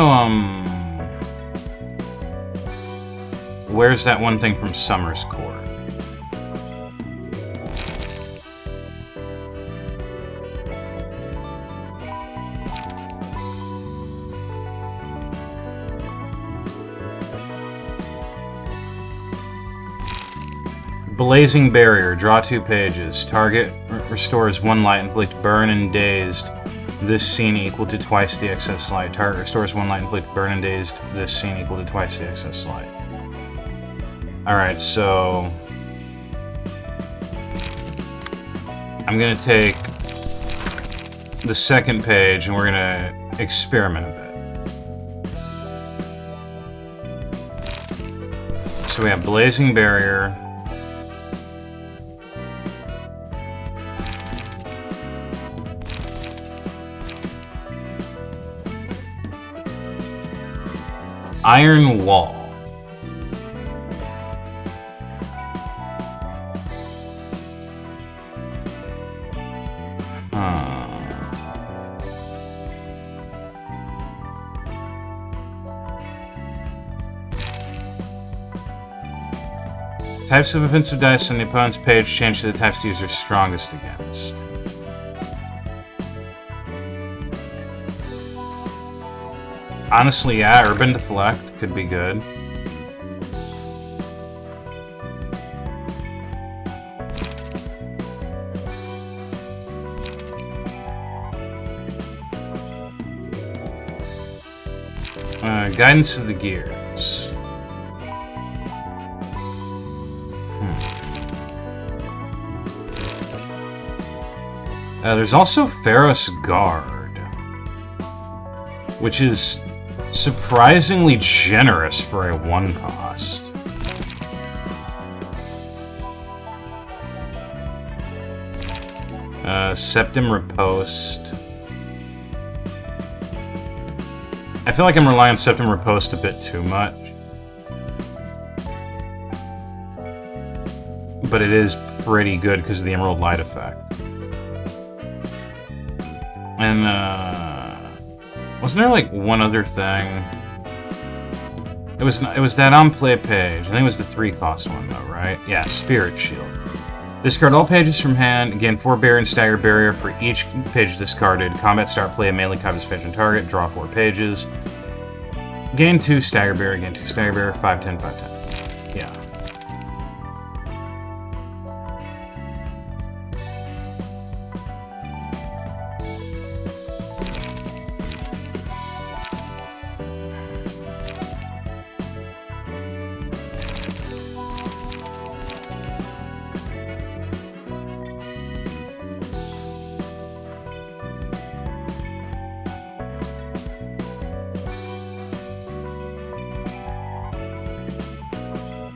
where's that one thing from Summer's Court? Blazing Barrier. Draw 2 pages. Target restores 1 light. Inflict burn and dazed. This scene equal to twice the excess light. Target restores 1 light. Inflict burn and dazed. This scene equal to twice the excess light. Alright, so... I'm gonna take the second page and we're gonna experiment a bit. So we have Blazing Barrier. Iron Wall. Types of offensive dice on the opponent's page change to the types the user is strongest against. Honestly, yeah, Urban Deflect could be good. Guidance of the Gears. There's also Pharaoh's Guard, which is surprisingly generous for a 1 cost. Septim Riposte. I feel like I'm relying on Septim Riposte a bit too much. But it is pretty good because of the Emerald Light effect. And, wasn't there like one other thing? It was that on play page. I think it was the 3-cost one though, right? Yeah, Spirit Shield. Discard all pages from hand. Gain 4 barrier and stagger barrier for each page discarded. Combat start, play a melee combat page on target. Draw 4 pages. Gain 2 stagger barrier. Gain 2 stagger barrier. 5, 10, 5, 10. Yeah.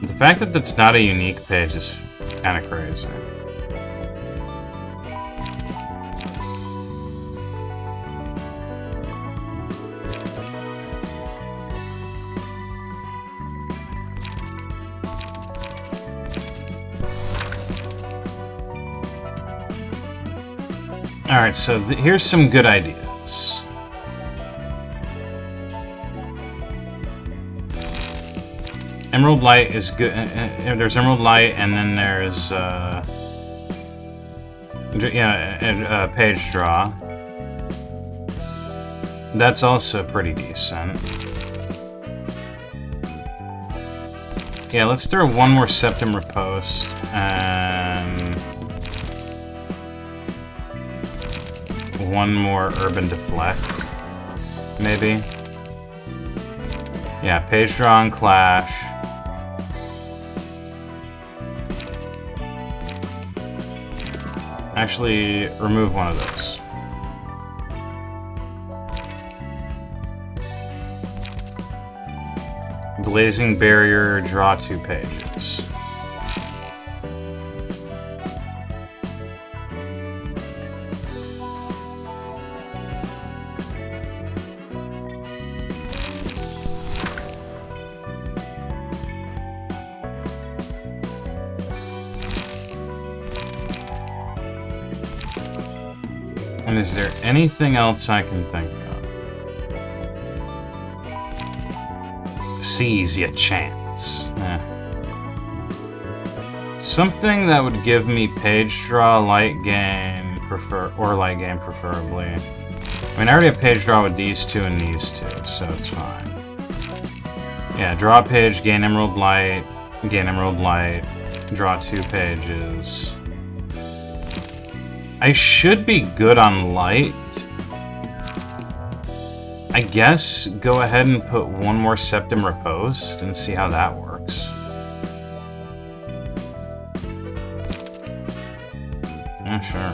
The fact that that's not a unique page is kind of crazy. Alright, so here's some good ideas. Emerald Light is good. There's Emerald Light, and then there's page draw. That's also pretty decent. Yeah, let's throw one more Septum Riposte and one more Urban Deflect, maybe. Yeah, page draw and clash. Actually, remove one of those. Blazing Barrier, draw 2 pages. And is there anything else I can think of? Seize your chance. Something that would give me page draw, light gain, light gain preferably. I mean, I already have page draw with these 2 and these 2, so it's fine. Yeah, draw a page, gain Emerald Light, draw 2 pages. I should be good on light. I guess go ahead and put one more Septum Riposte and see how that works. Yeah, sure.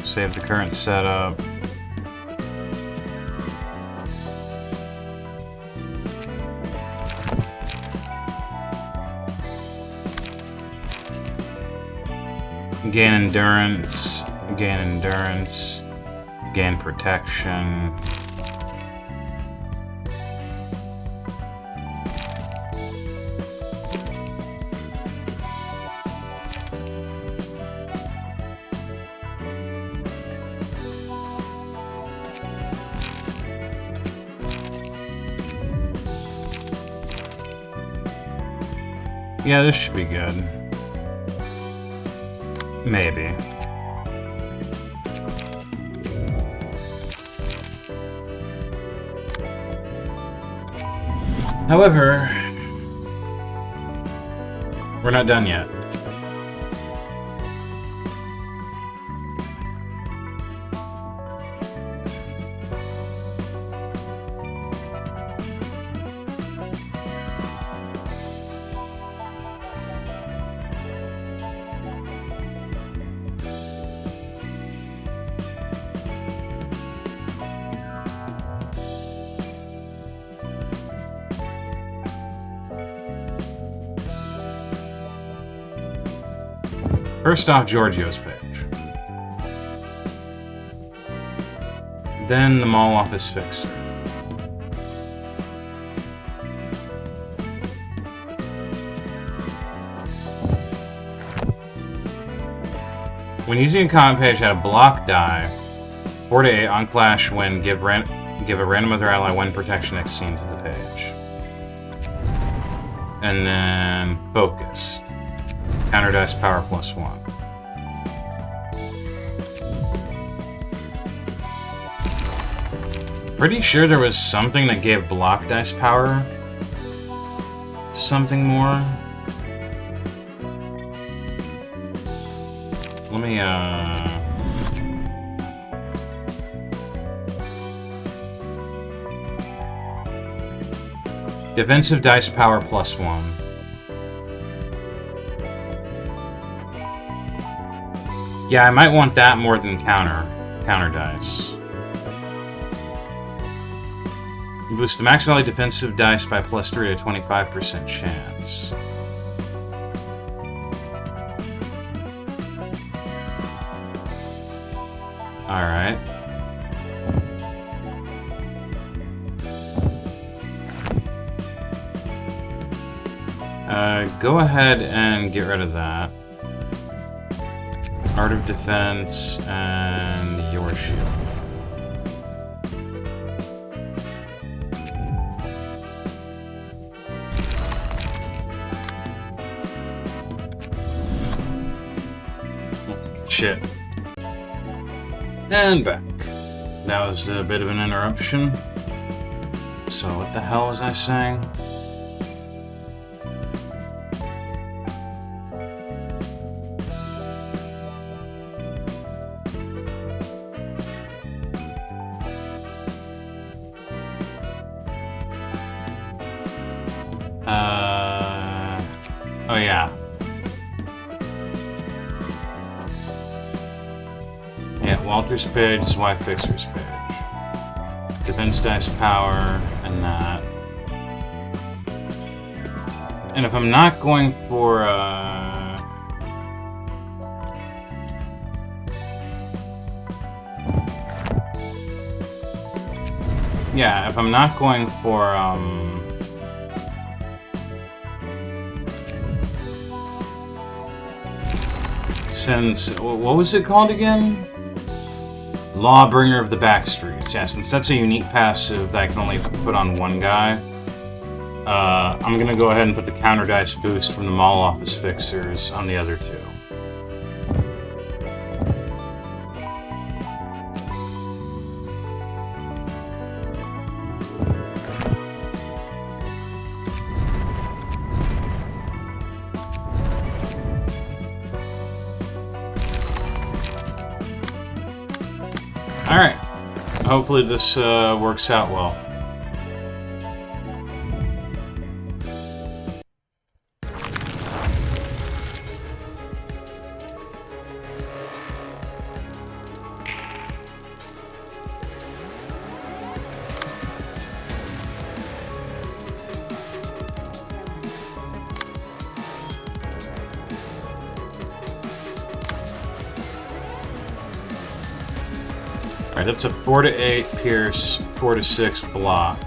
Save the current setup. Gain endurance, gain protection. Yeah, this should be good. Maybe. However, we're not done yet. First off, Giorgio's page. Then the mall office fixer. When using a comment page, add a block die. 4 to 8 on clash when give a random other ally 1 protection next scene to the page. And then focused. Counter dice power +1. Pretty sure there was something that gave block dice power. Something more. Let me, defensive dice power +1. Yeah, I might want that more than counter dice. Boost the max value defensive dice by +3 to 25% chance. Alright. Go ahead and get rid of that. Art of Defense and your shield. Shit. And back. That was a bit of an interruption. So what the hell was I saying? Oh yeah. Yeah, Walter's page, Y Fixer's page. Defense dice power, and that. And if I'm not going for, yeah, if I'm not going for, since, what was it called again? Lawbringer of the Backstreets. Yeah, since that's a unique passive that I can only put on one guy, I'm gonna go ahead and put the counter dice boost from the mall office fixers on the other two. Alright. Hopefully this works out well. Alright, that's a 4 to 8 pierce, 4 to 6 block.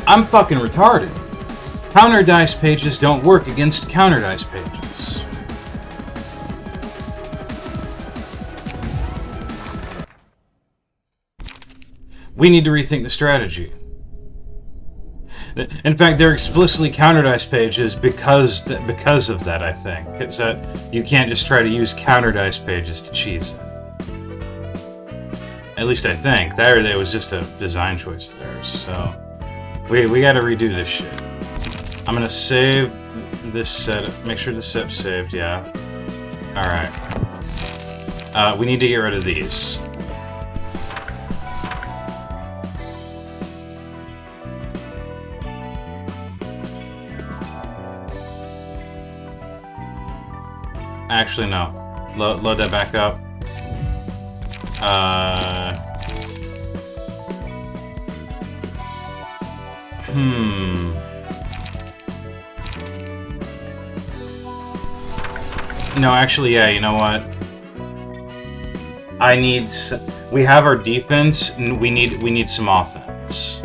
I'm fucking retarded. Counter dice pages don't work against counter dice pages. We need to rethink the strategy. In fact, they're explicitly counter dice pages because of that, I think. It's that you can't just try to use counter dice pages to cheese it. At least I think. That was just a design choice there, so... We gotta redo this shit. I'm gonna save this setup. Make sure the setup's saved, yeah. Alright. We need to get rid of these. Actually, no. Load that back up. No, actually, yeah, you know what? We have our defense, and we need some offense.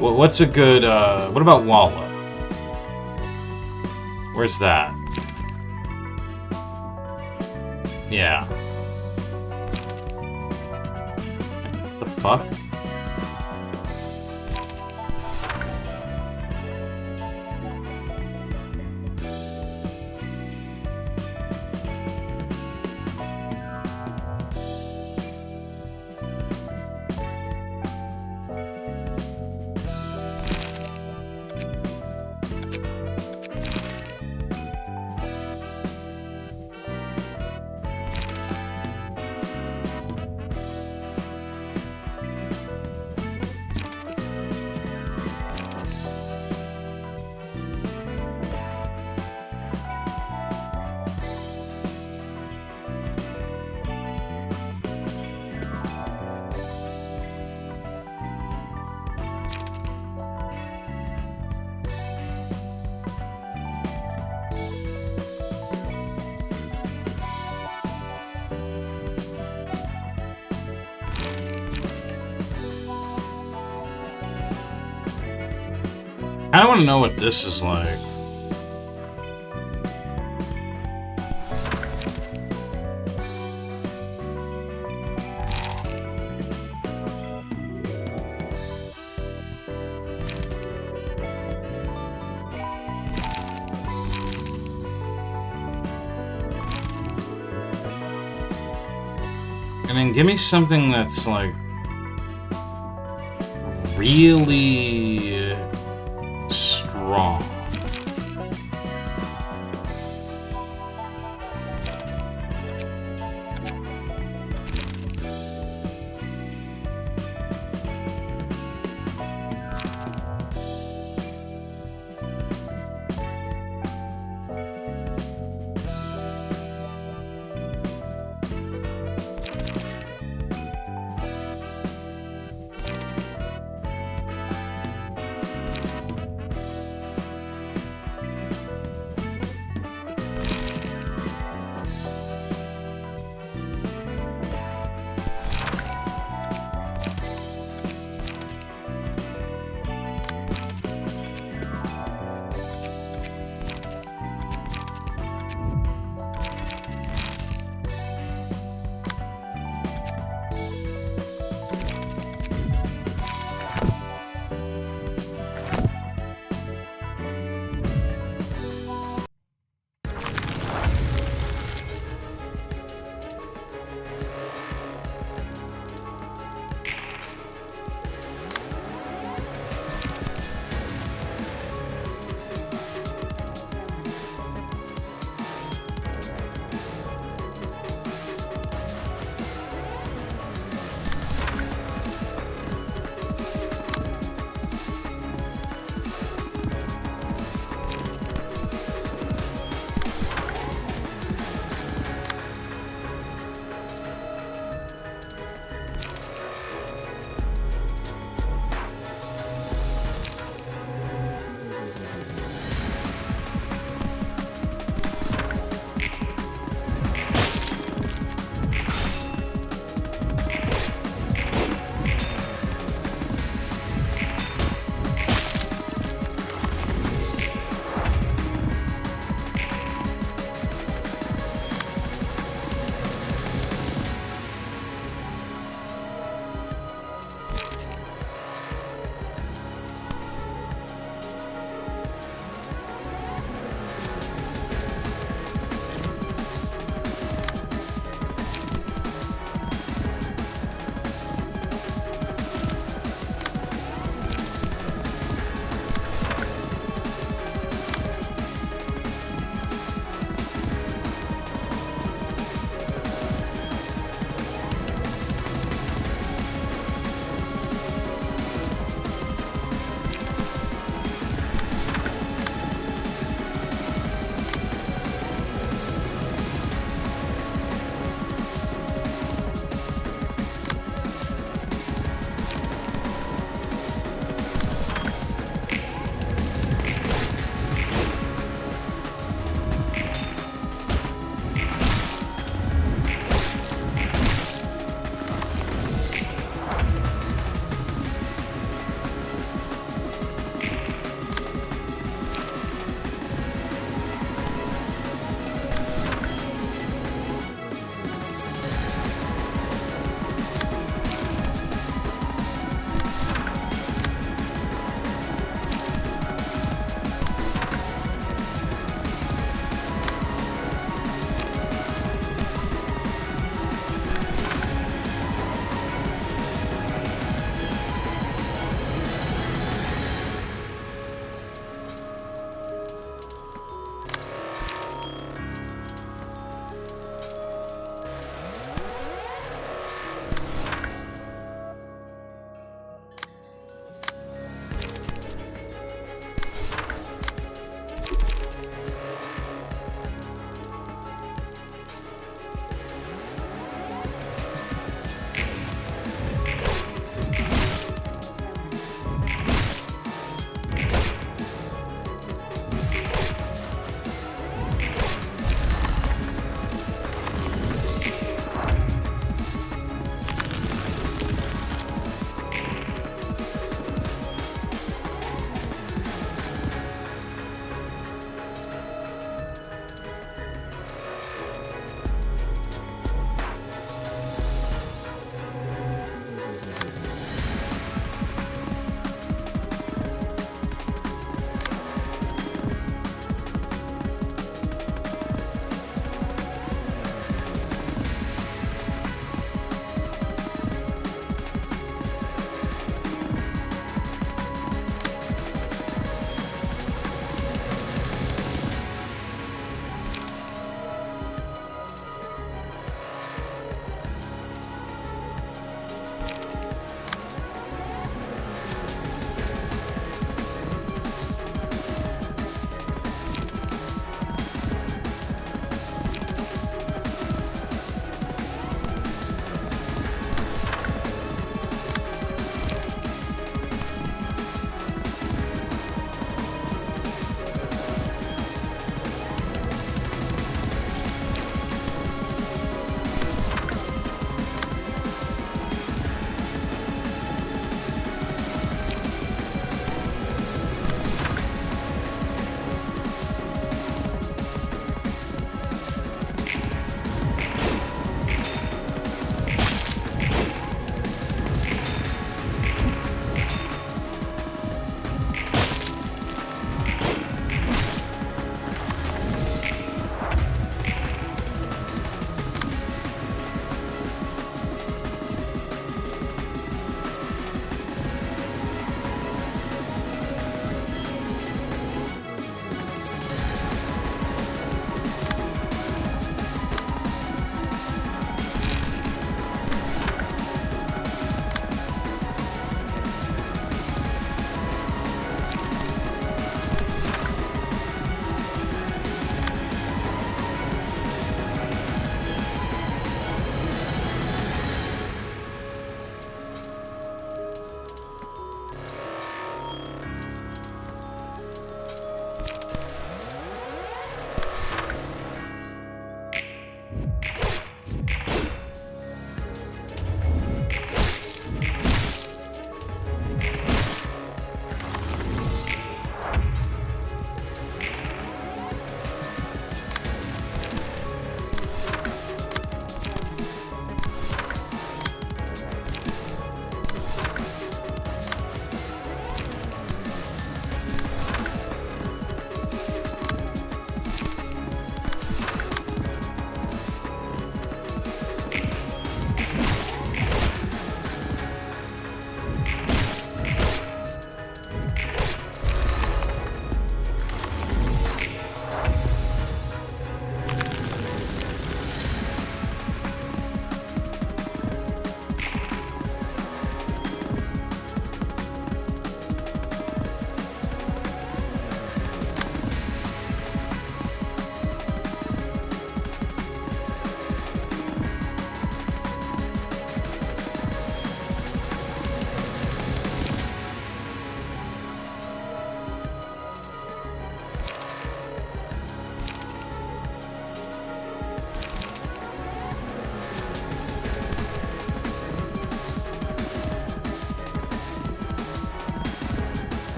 What's a good, what about Walla? Where's that? Yeah. What the fuck? I want to know what this is like. And then give me something that's like really strong.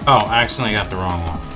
Oh, I accidentally got the wrong one.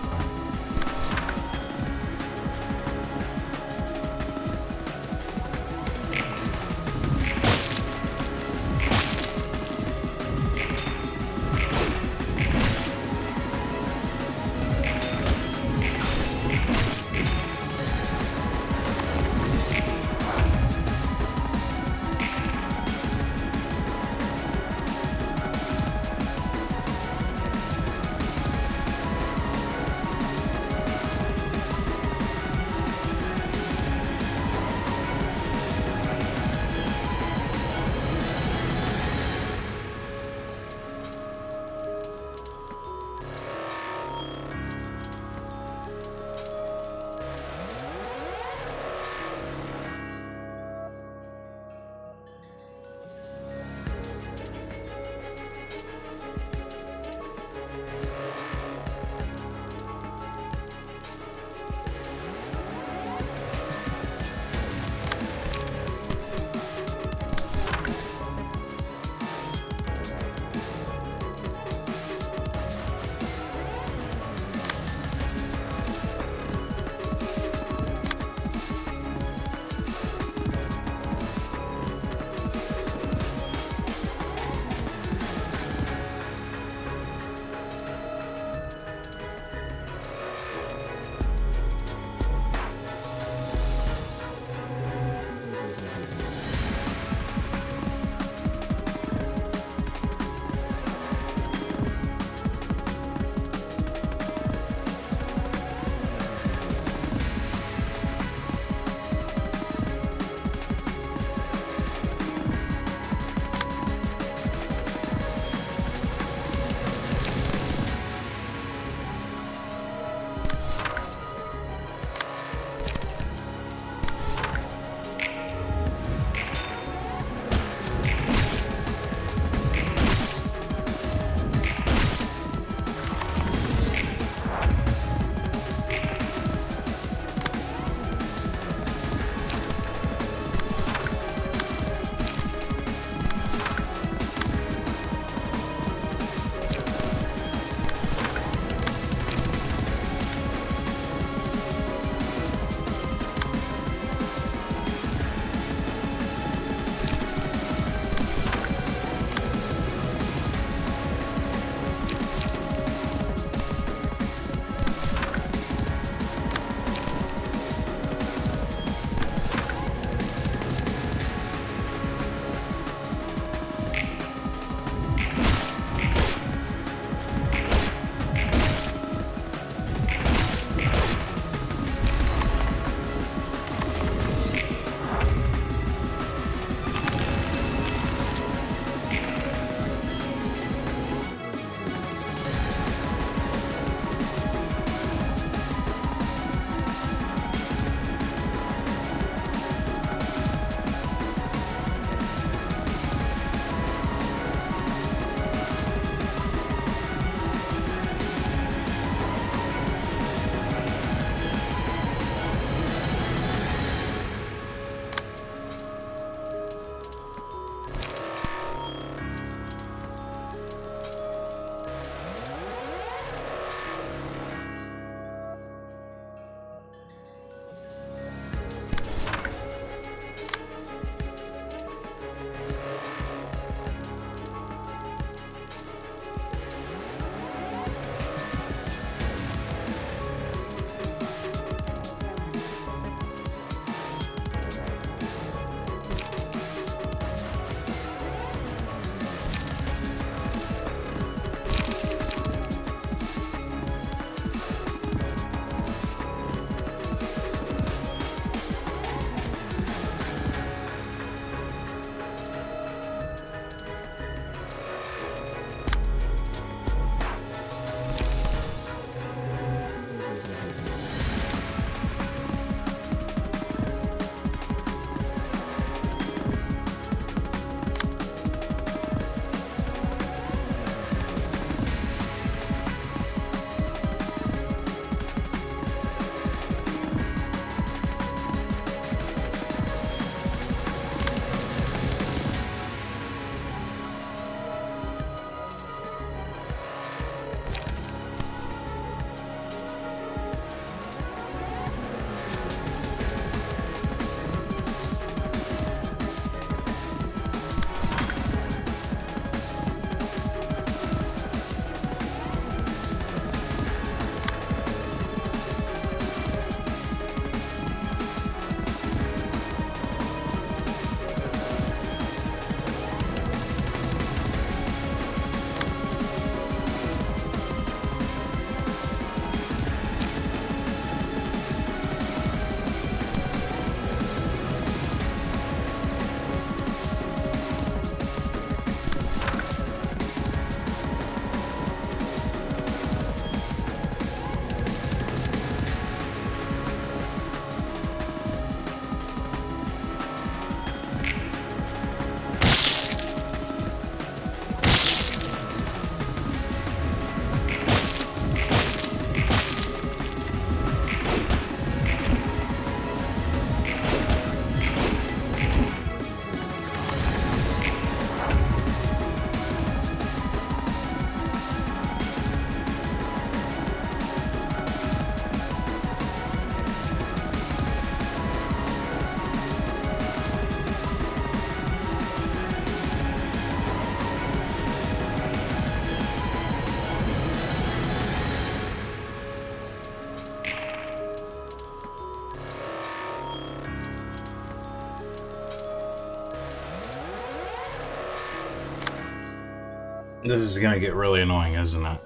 This is gonna get really annoying, isn't it?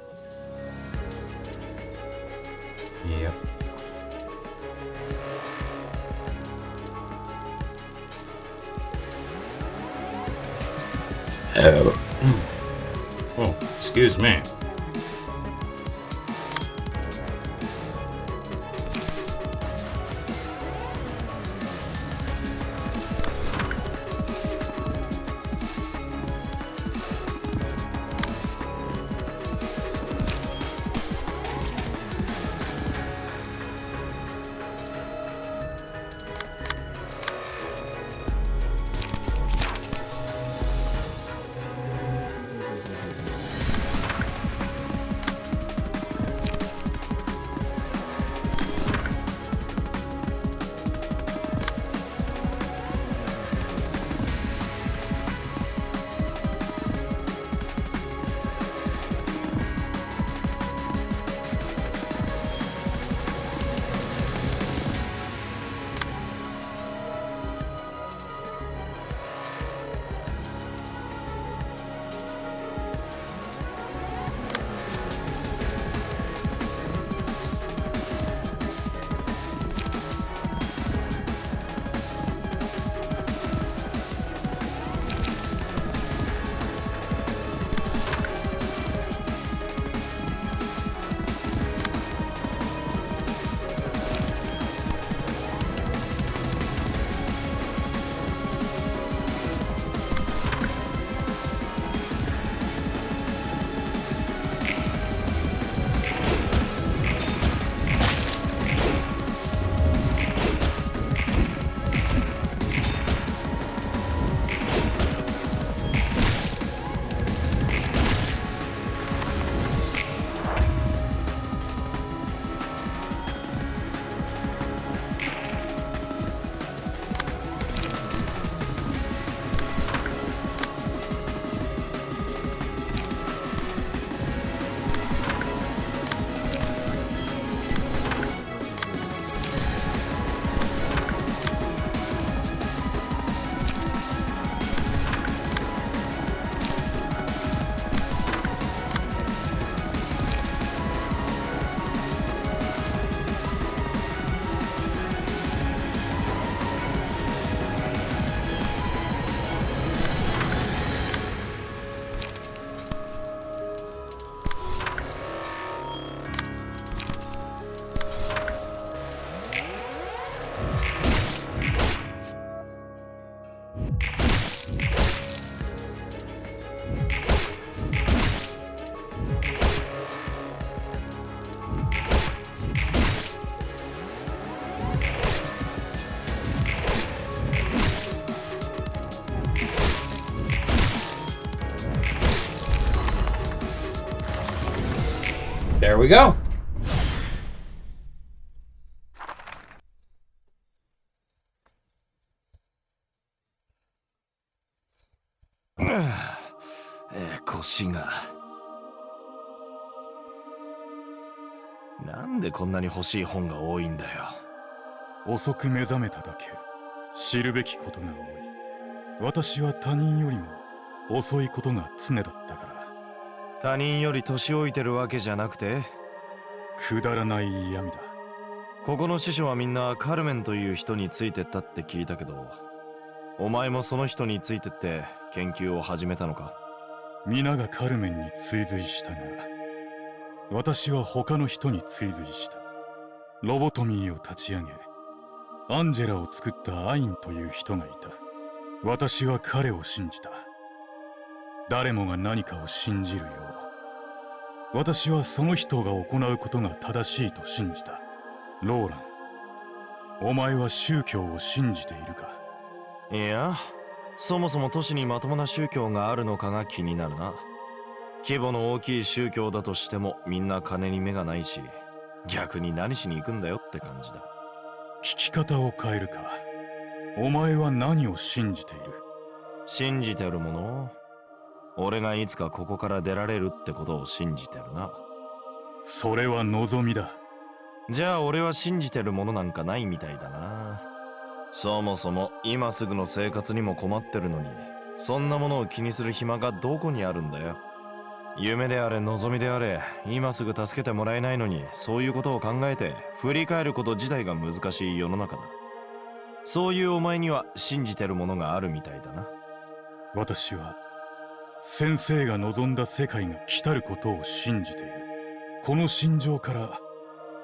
Yep. Oh, excuse me. There we go. Koshiがなんでこんなに欲しい本が多いんだよ。遅く目覚めただけ知るべきことが多い。私は他人よりも遅いことが常だったから。他人より年老いてるわけじゃなくて、くだらない闇だ。ここの師匠はみんなカルメンという人についてったって聞いたけど、お前もその人についてって研究を始めたのか？皆がカルメンに追随したが、私は他の人に追随した。ロボトミーを立ち上げ、アンジェラを作ったアインという人がいた。私は彼を信じた。誰もが何かを信じるよう、私はその人が行うことが正しいと信じた。ローラン、お前は宗教を信じているか？いや、そもそも都市にまともな宗教があるのかが気になるな。規模の大きい宗教だとしてもみんな金に目がないし、逆に何しに行くんだよって感じだ。聞き方を変えるか。お前は何を信じている？信じてるもの？俺がいつかここから出られるってことを信じてるな。それは望みだ。じゃあ俺は信じてるものなんかないみたいだな。そもそも今すぐの生活にも困ってるのに、そんなものを気にする暇がどこにあるんだよ。夢であれ望みであれ、今すぐ助けてもらえないのに、そういうことを考えて振り返ること自体が難しい世の中だ。そういうお前には信じてるものがあるみたいだな。私は先生が望んだ世界が来たることを信じている。この心情から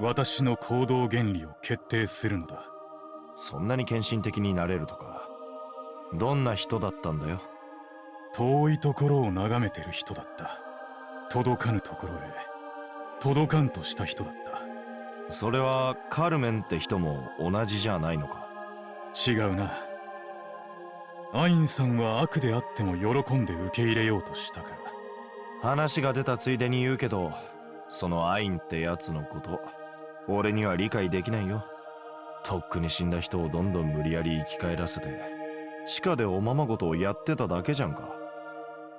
私の行動原理を決定するのだ。そんなに献身的になれるとか。どんな人だったんだよ。遠いところを眺めてる人だった。届かぬところへ届かんとした人だった。それはカルメンって人も同じじゃないのか。違うな。アインさんは悪であっても喜んで受け入れようとしたから。話が出たついでに言うけど、そのアインってやつのこと、俺には理解できないよ。とっくに死んだ人をどんどん無理やり生き返らせて、地下でおままごとをやってただけじゃんか。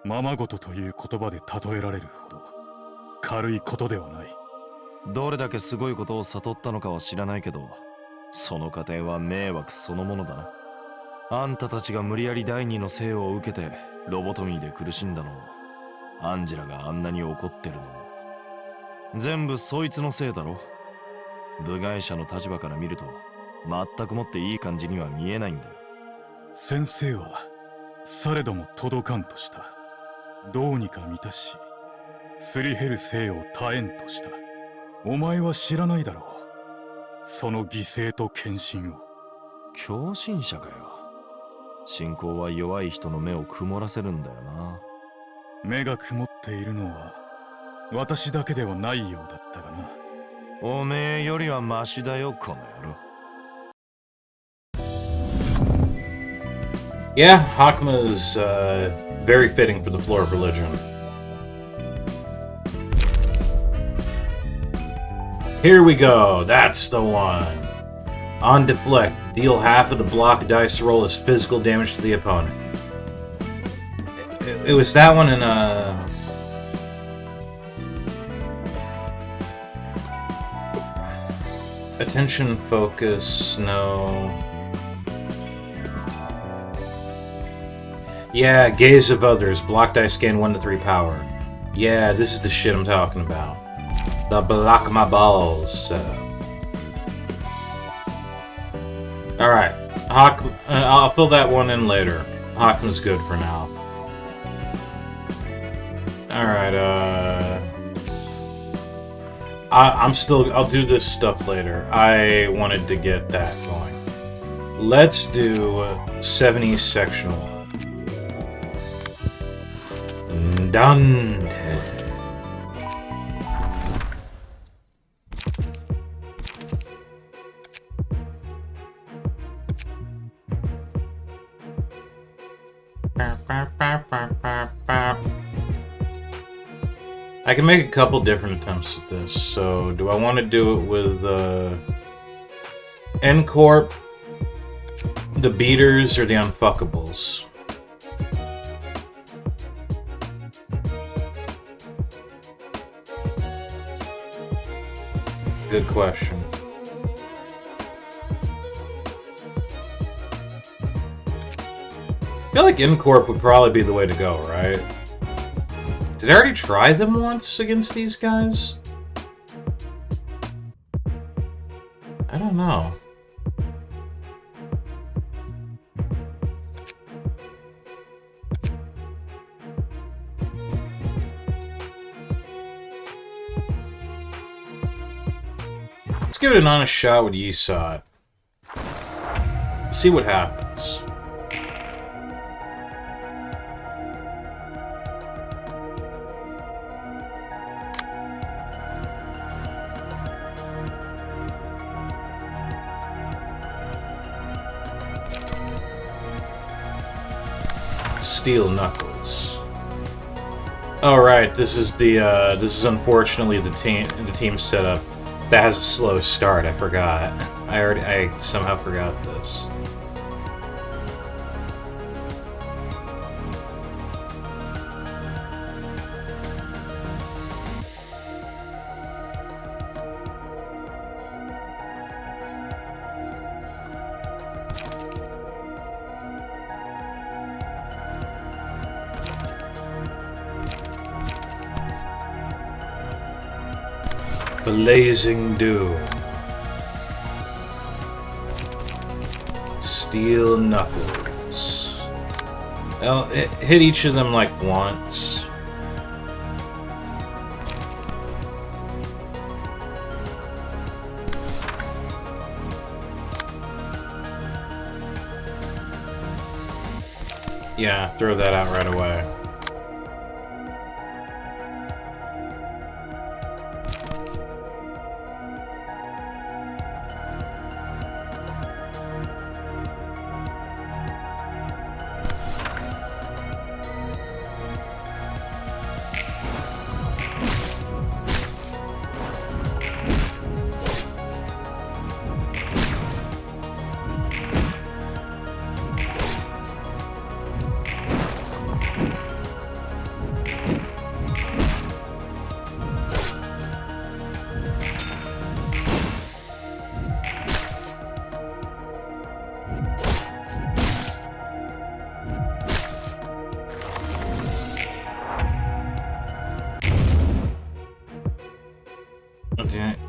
ままごとという言葉で例えられるほど軽いことではない。どれだけすごいことを悟ったのかは知らないけど、その過程は迷惑そのものだな。あんたたちが無理やり第二の生を受けてロボトミーで苦しんだのも、アンジェラがあんなに怒ってるのも、全部そいつのせいだろ。部外者の立場から見ると全くもっていい感じには見えないんだよ。先生はされども届かんとした。どうにか満たし、すり減る生を絶えんとした。お前は知らないだろう、その犠牲と献身を。狂信者かよ。信仰は弱い人の目を曇らせるんだよな。目が曇っているのは私だけではないようだったがな。おめえよりはマシだよ、この野郎。Yeah, Hakma is very fitting for the floor of religion. Here we go, that's the one. On deflect, deal half of the block dice roll as physical damage to the opponent. It was that one in attention, focus, no. Yeah, gaze of others. Block dice gain 1 to 3 power. Yeah, this is the shit I'm talking about. The block my balls. Alright. I'll fill that one in later. Hakma's good for now. Alright, I'll do this stuff later. I wanted to get that going. Let's do 70 sectional. Dante. I can make a couple different attempts at this, so do I want to do it with N-Corp, the Beaters, or the Unfuckables? Good question. I feel like N-Corp would probably be the way to go, right? Did I already try them once against these guys? I don't know. Let's give it an honest shot with Yesod. See what happens. Steel Knuckles. Oh right, this is unfortunately the team setup that has a slow start. I forgot. I somehow forgot this. Blazing Doom. Steel Knuckles. Well, hit each of them like once. Yeah, throw that out right away.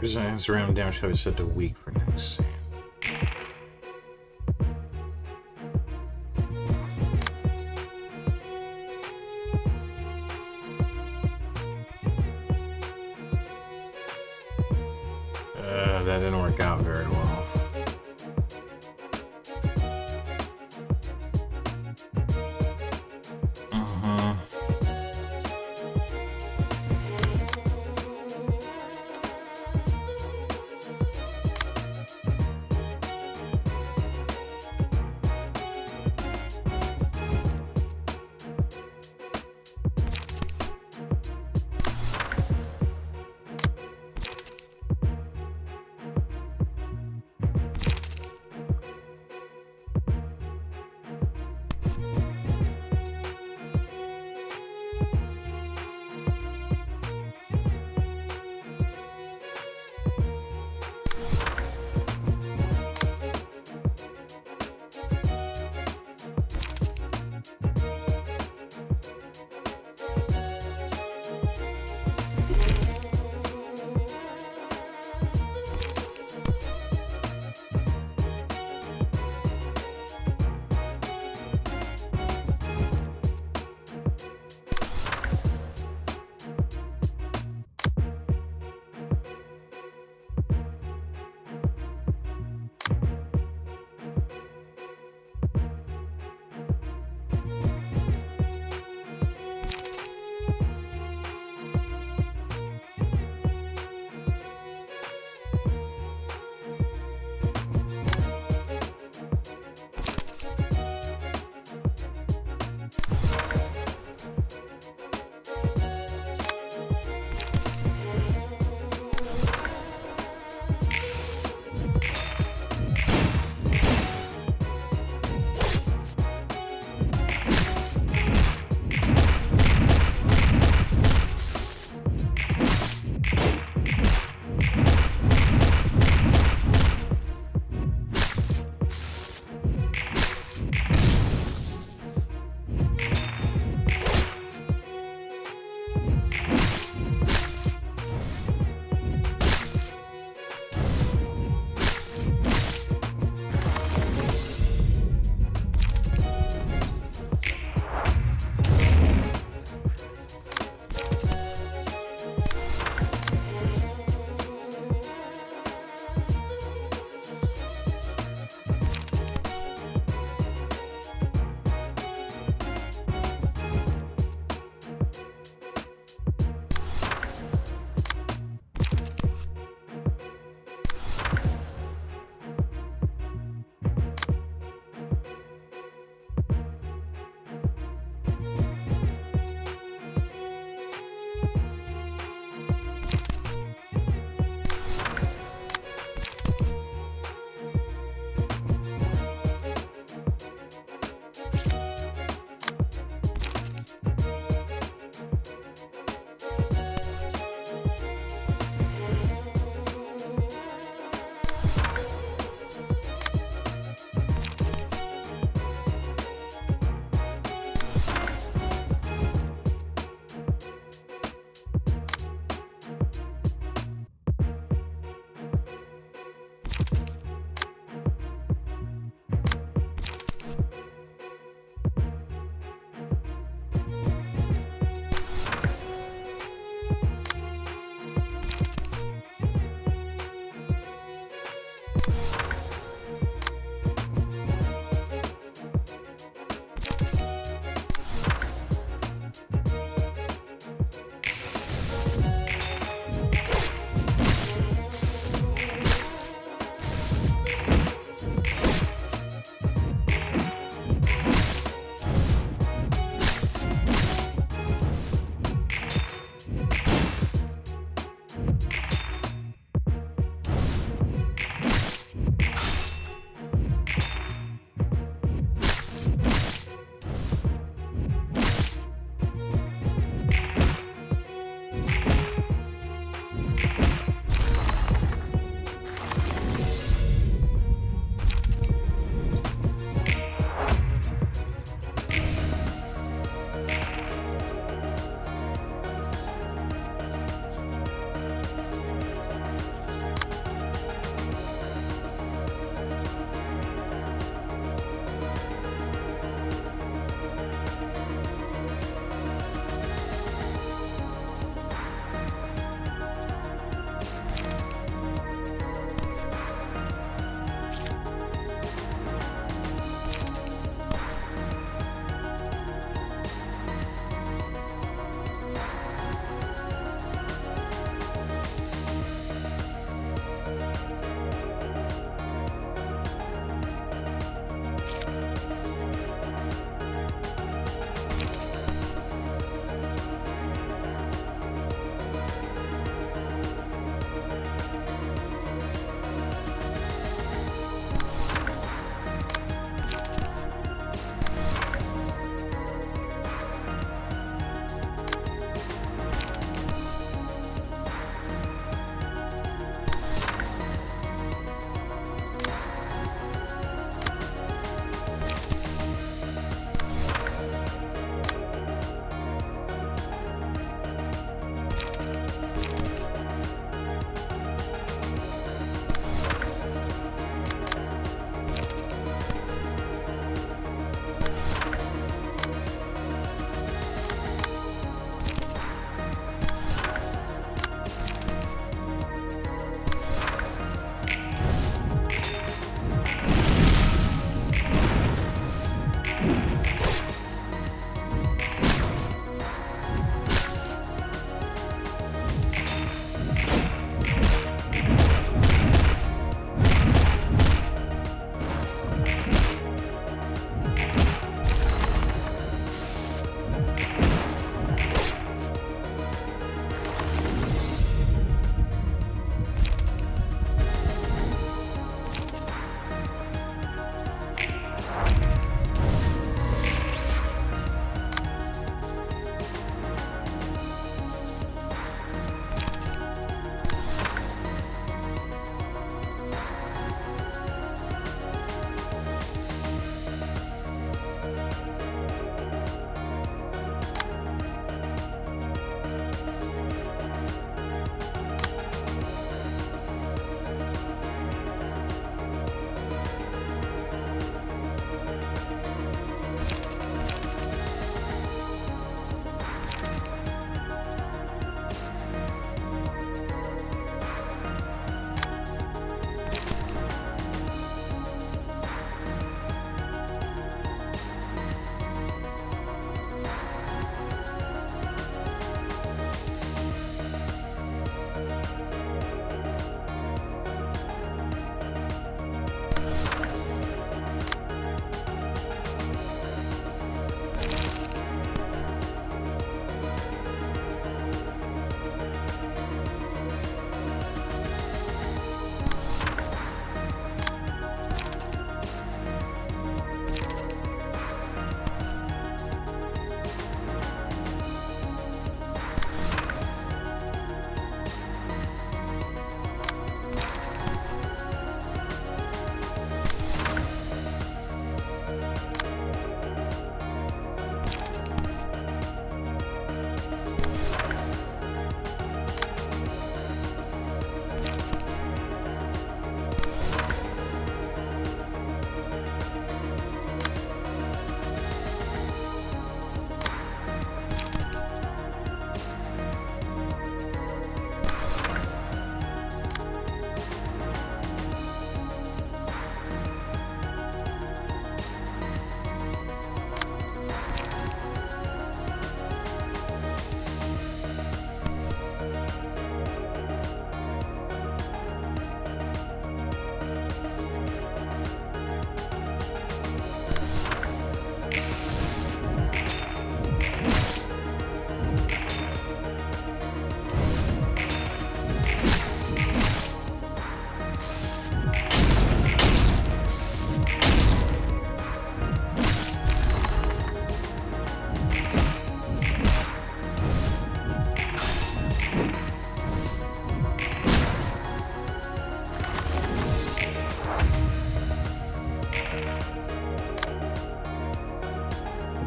Because random damage shall be set to weak for next scene. That didn't work out very well.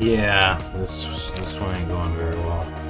Yeah, this one ain't going very well.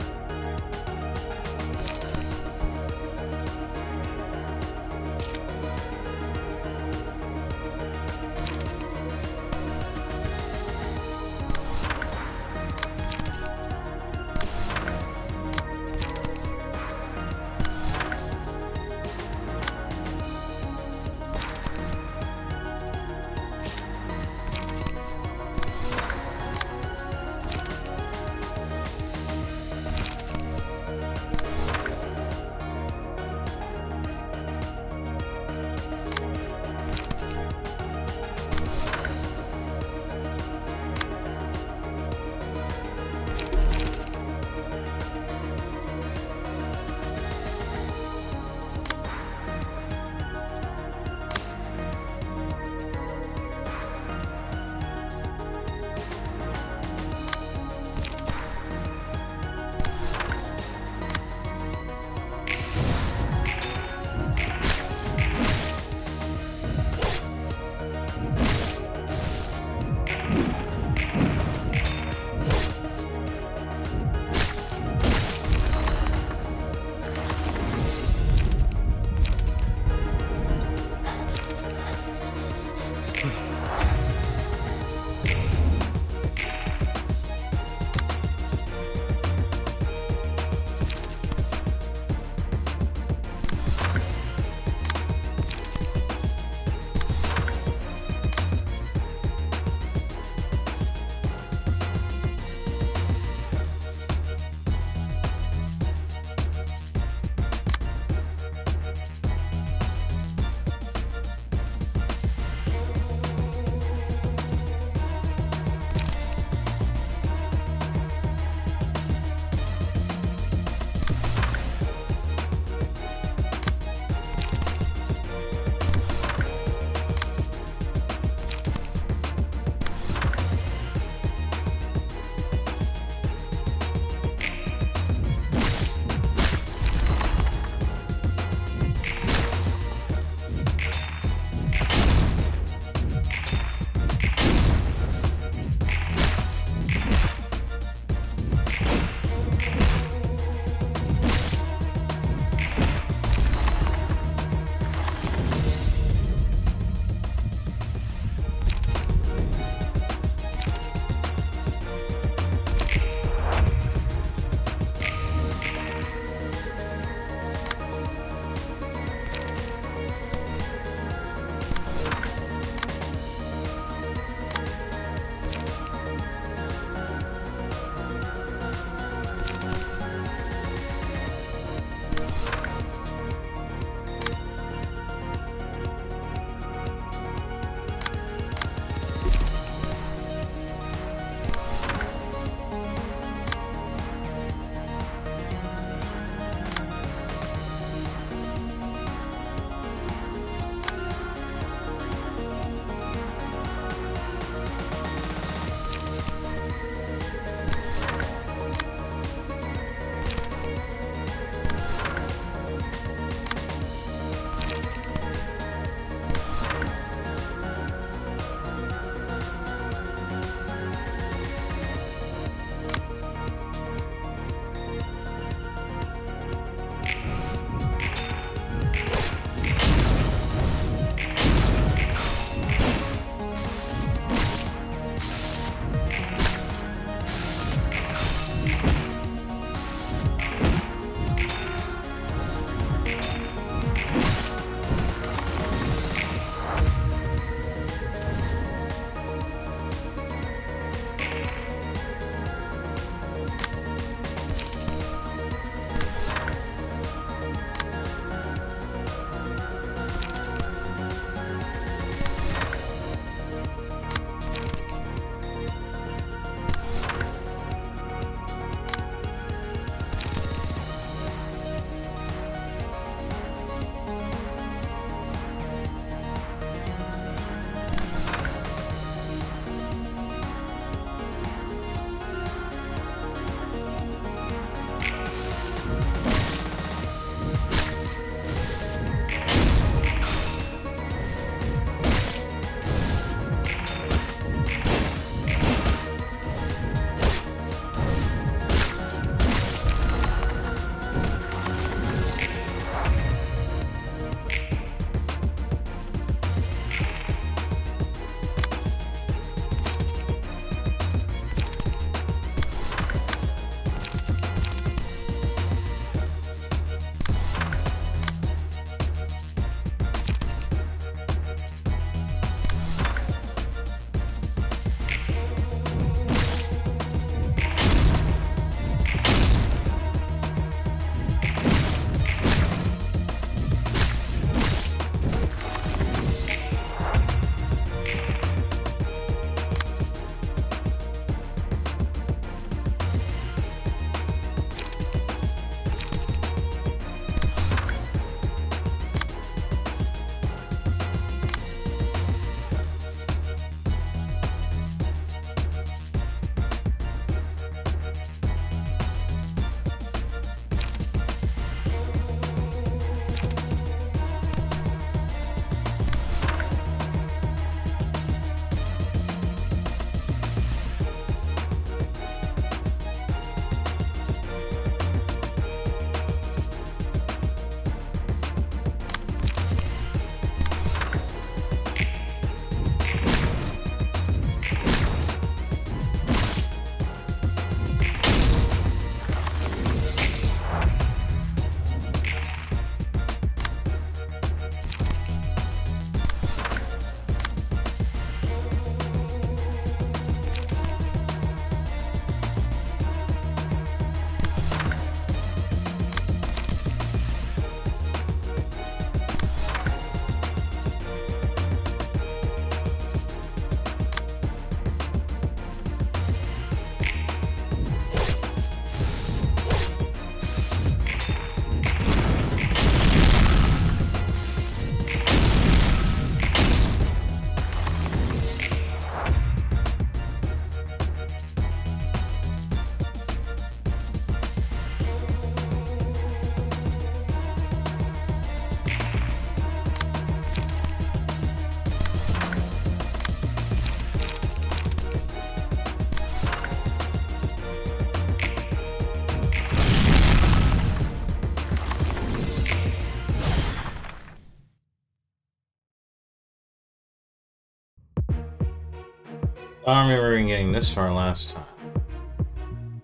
I don't remember even getting this far last time.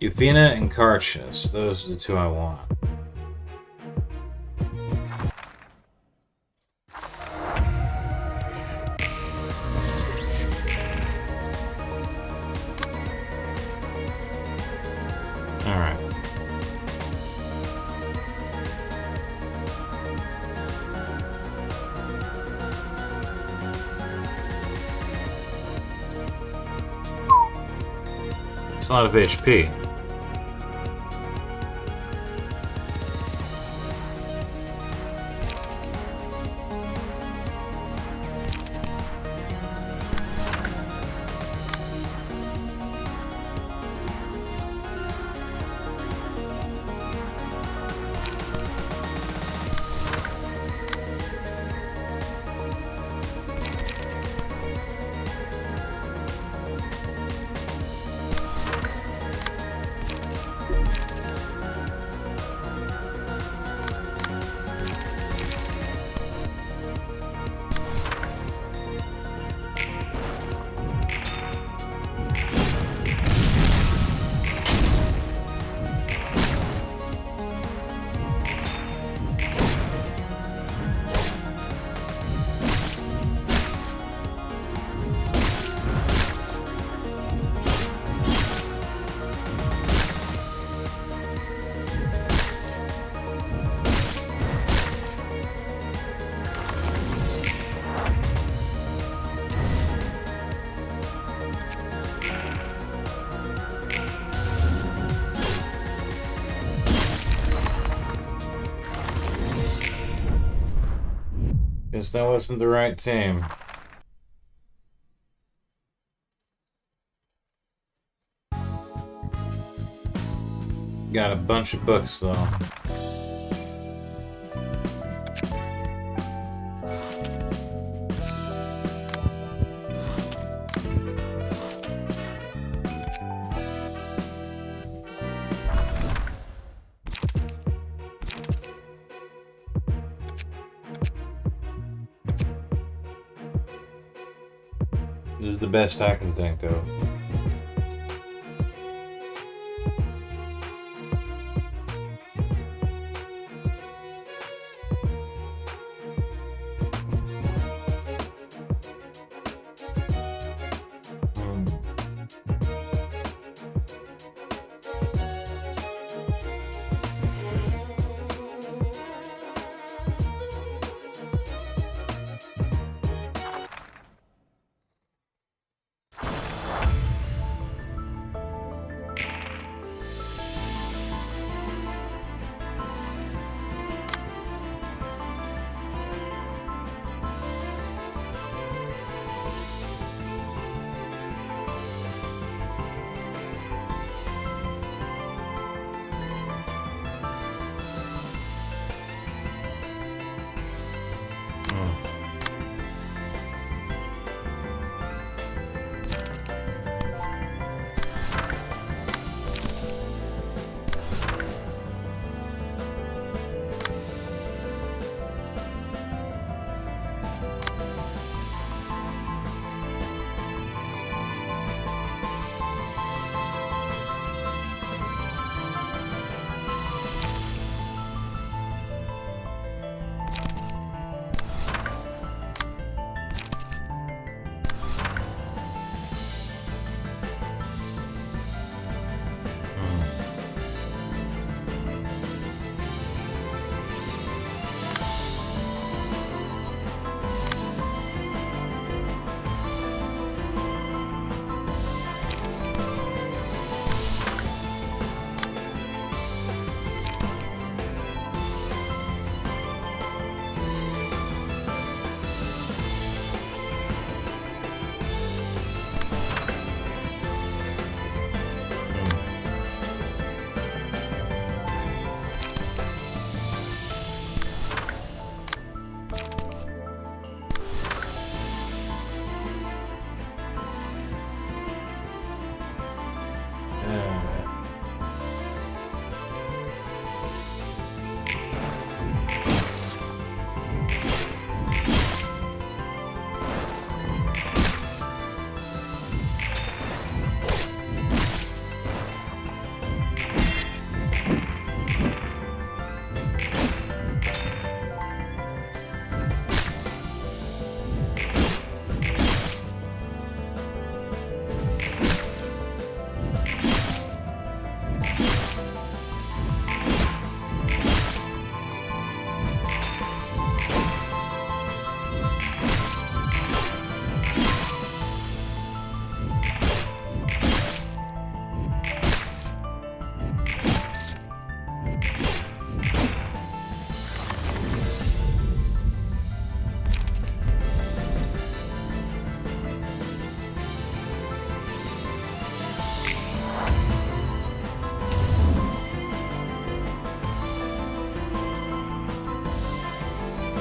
Eufina and Karchus, those are the two I want. Alright. It's a lot of HP. Guess that wasn't the right team. Got a bunch of books though. This is the best I can think of.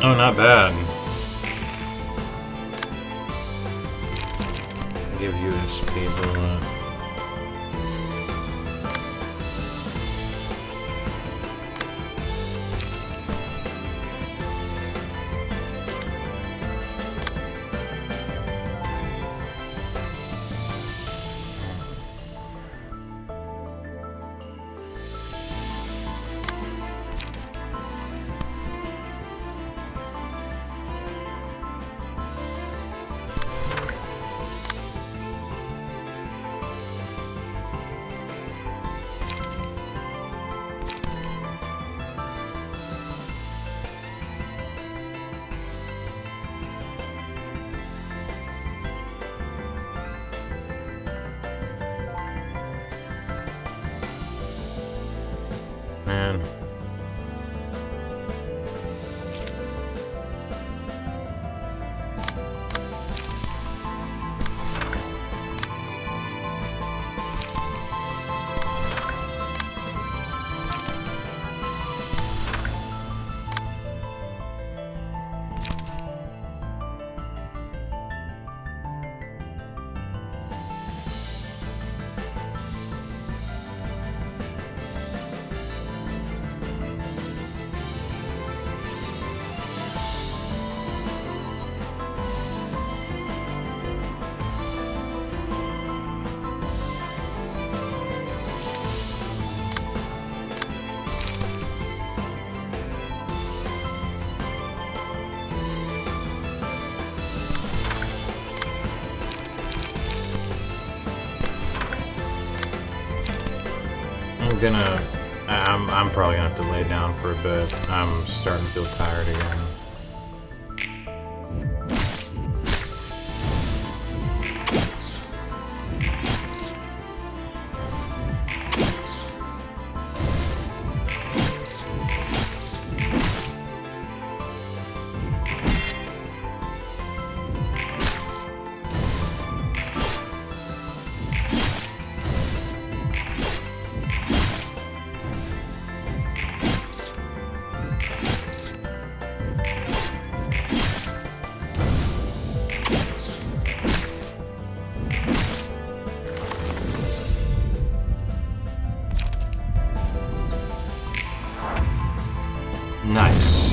Oh, not bad. I'll give you this table. Man. I'm probably gonna have to lay down for a bit. I'm starting to feel tired again. Nice.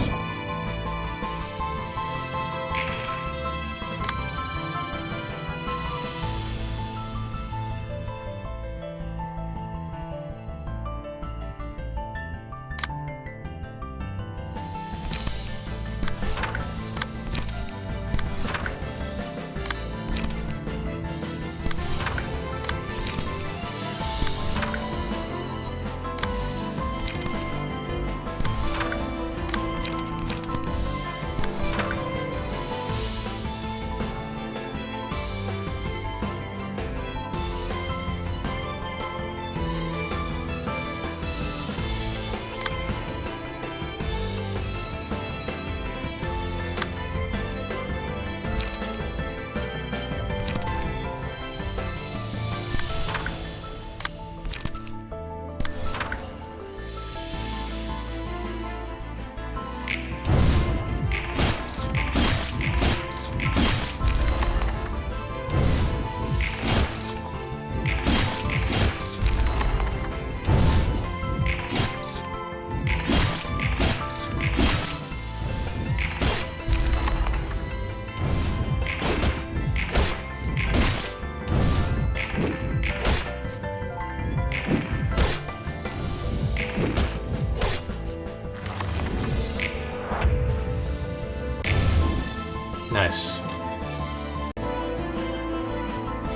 Nice.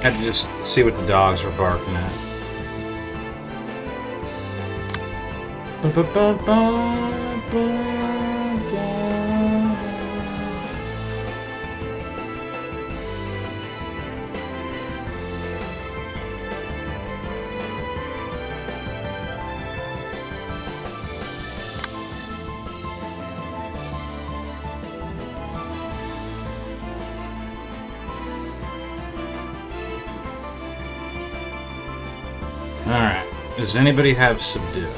Had to just see what the dogs were barking at. Alright. Does anybody have subdue?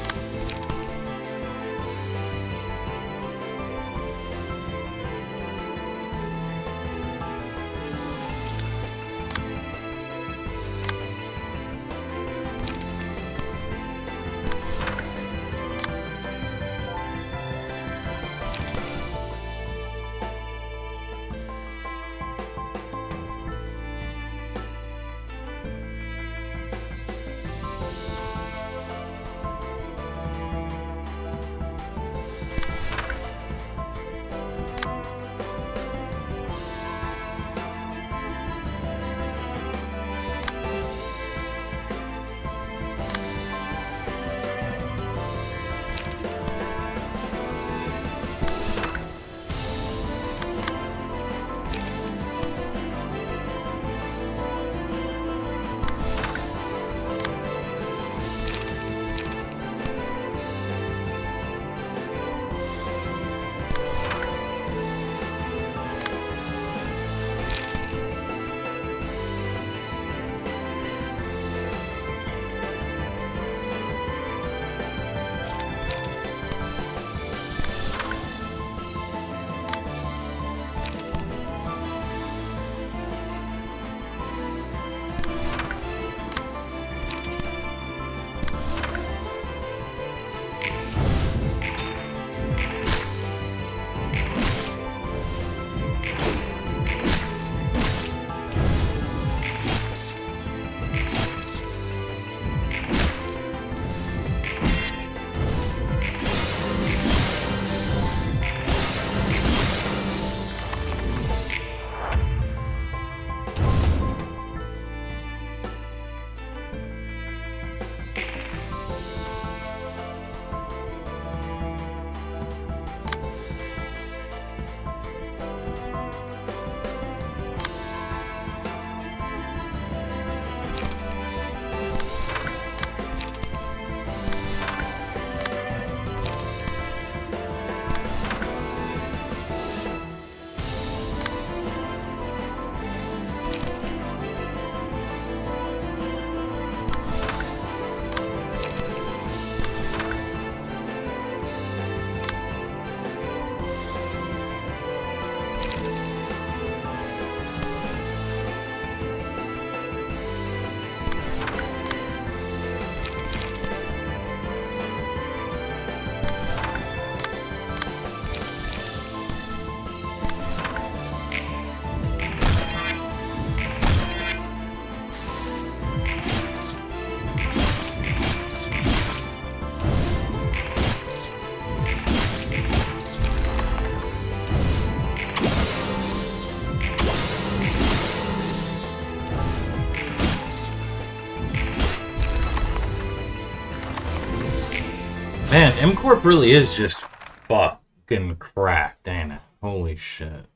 Man, M-Corp really is just fucking cracked, ain't it? Holy shit.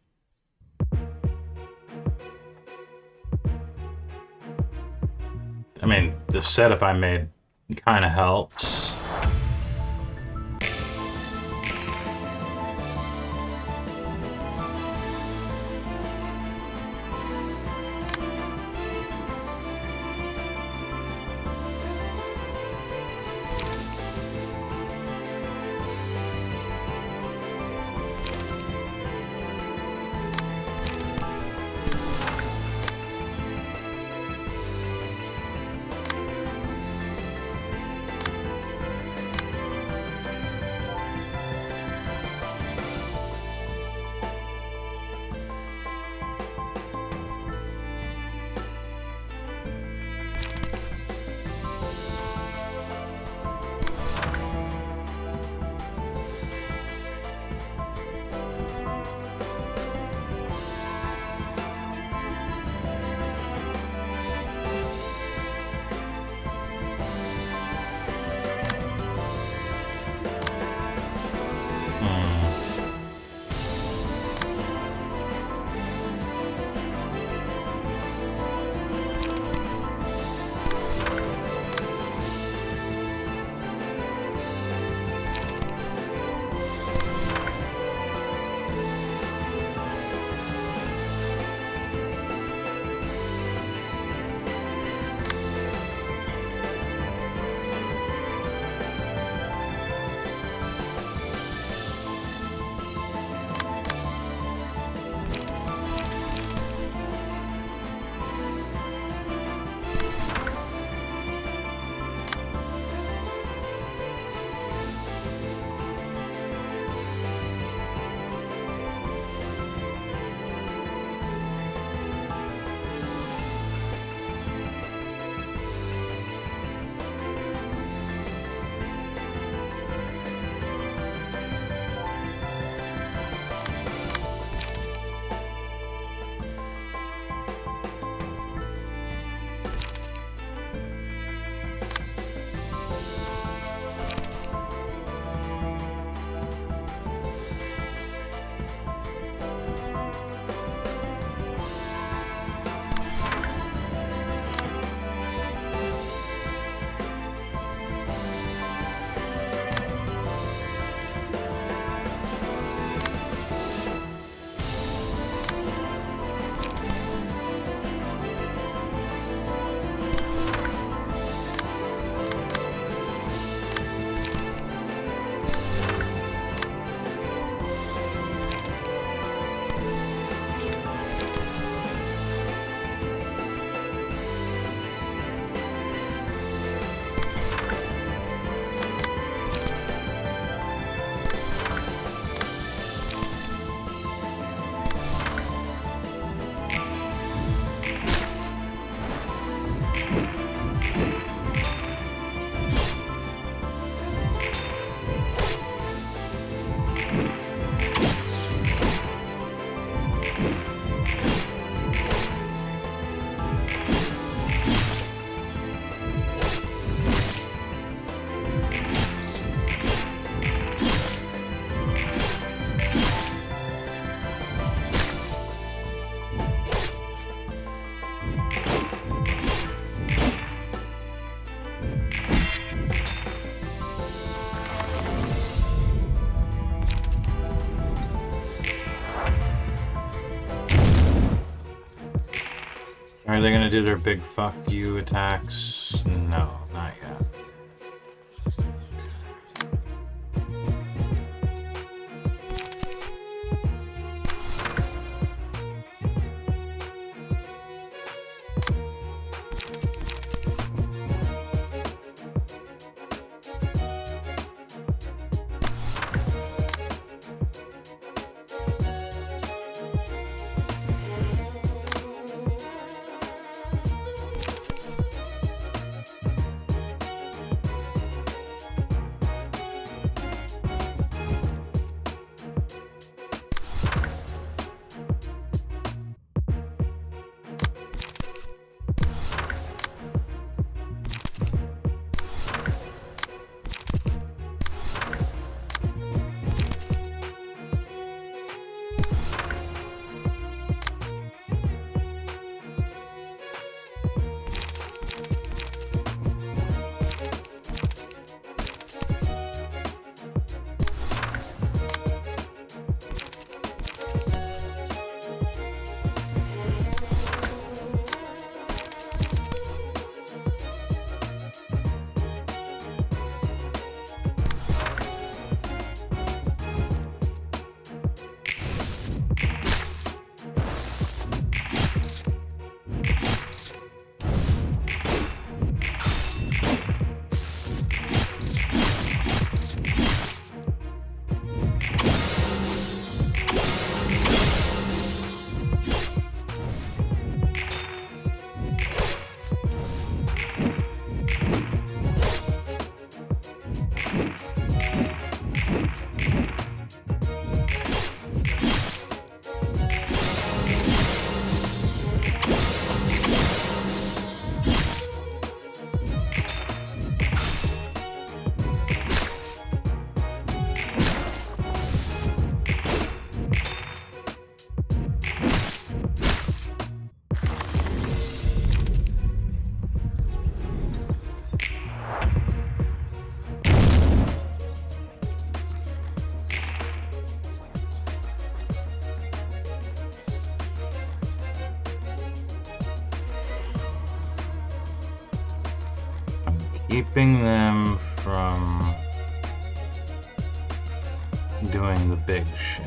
I mean, the setup I made kind of helps. Are they gonna do their big fuck you attacks? No, not yet. Keeping them from doing the big shit.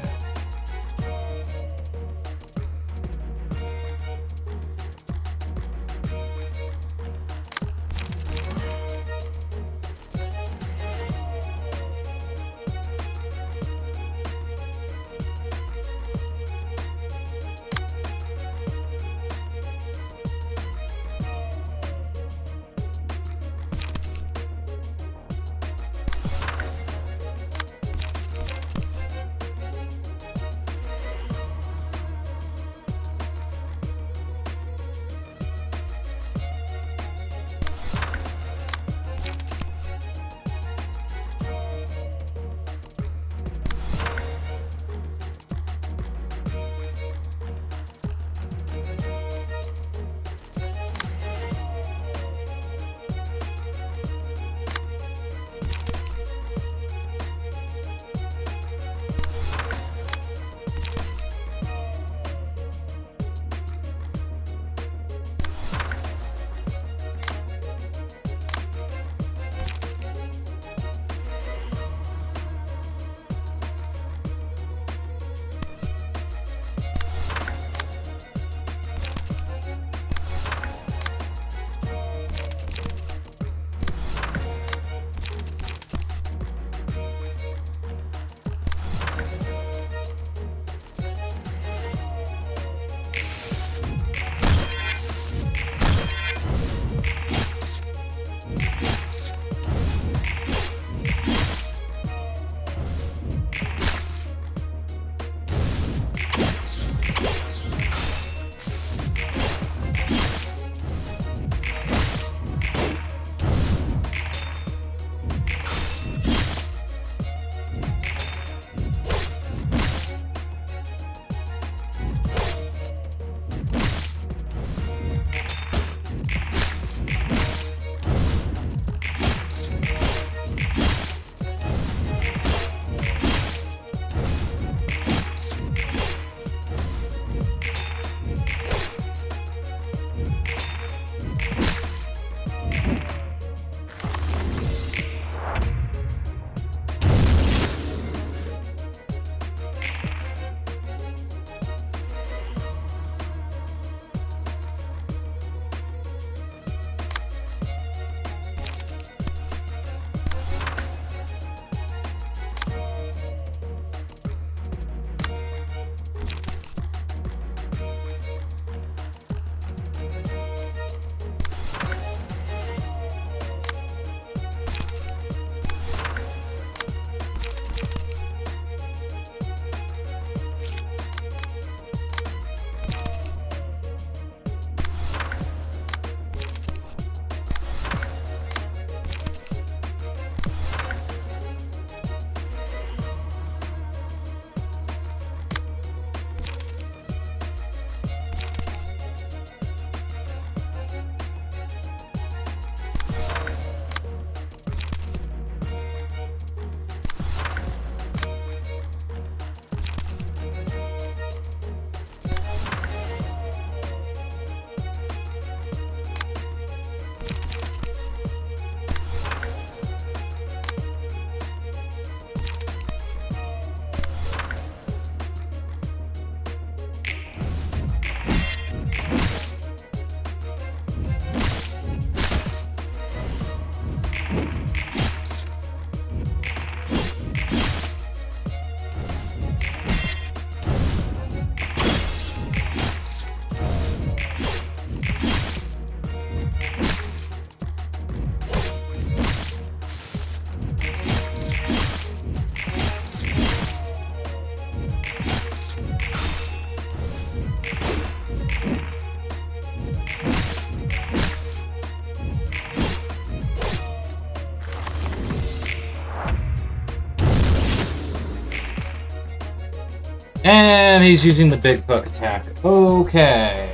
And he's using the big hook attack. Okay.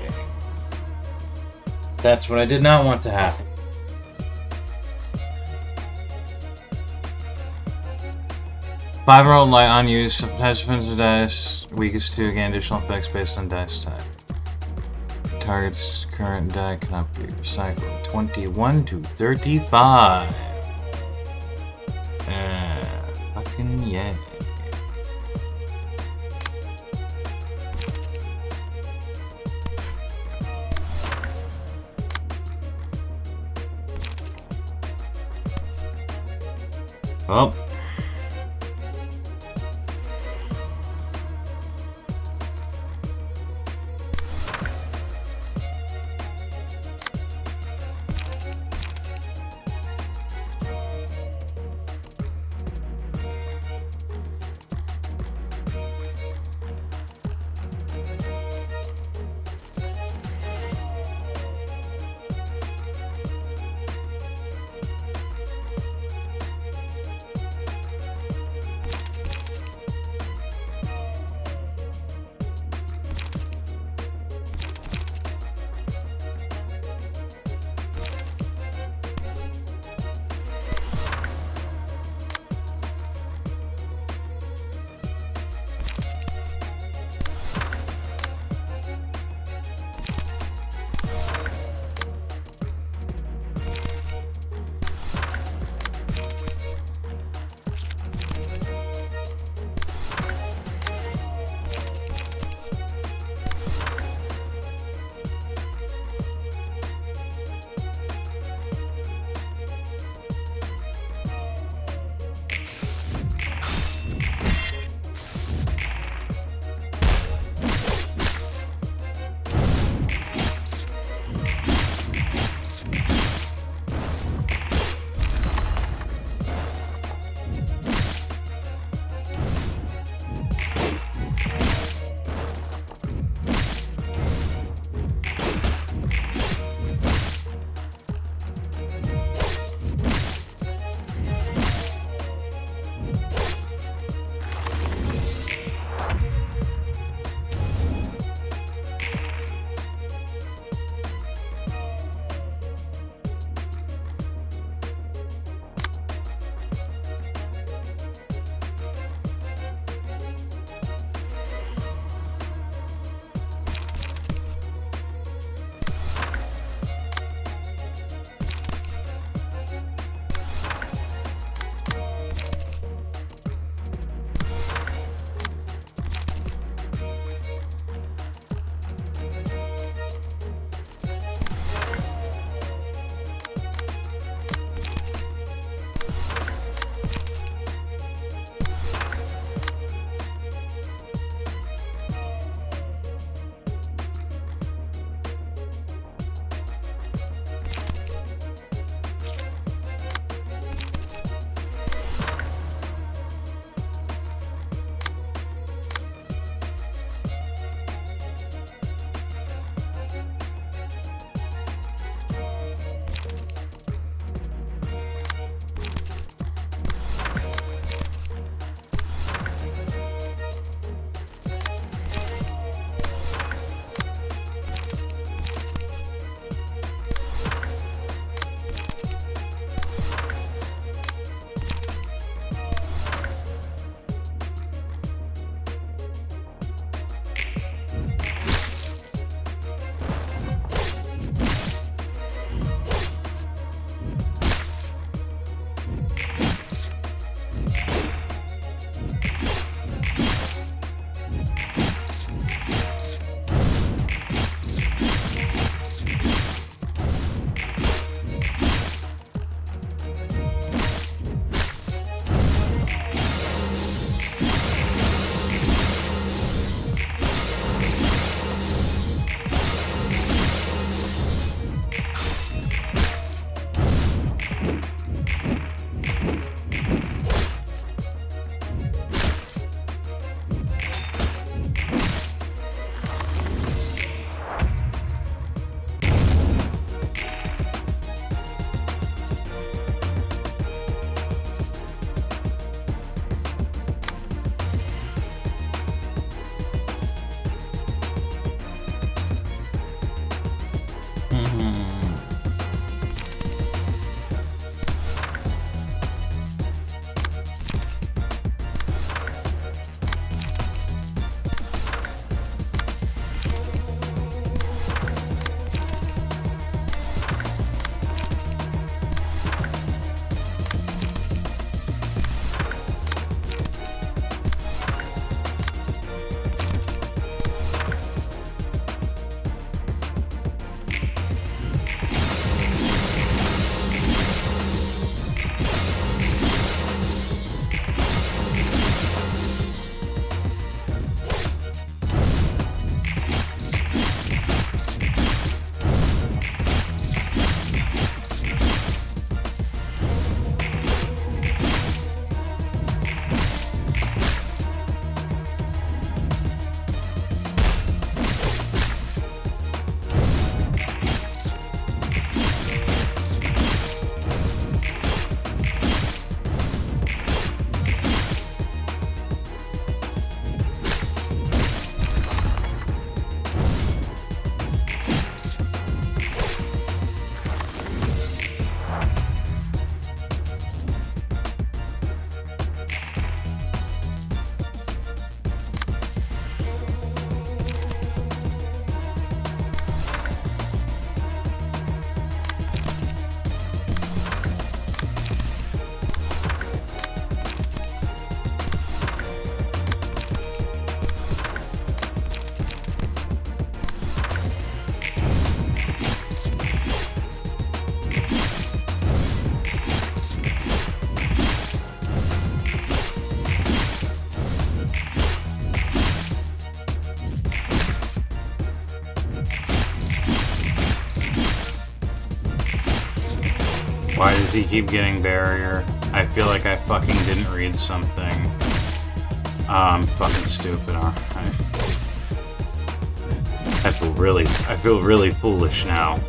That's what I did not want to happen. Five-rolled light unused. Sometimes defensive dice weakest to gain additional effects based on dice type. target's current die cannot be recycled. 21 to 35. Fucking yeah. Well. Why does he keep getting barrier? I feel like I fucking didn't read something. I'm fucking stupid, alright. I feel really foolish now.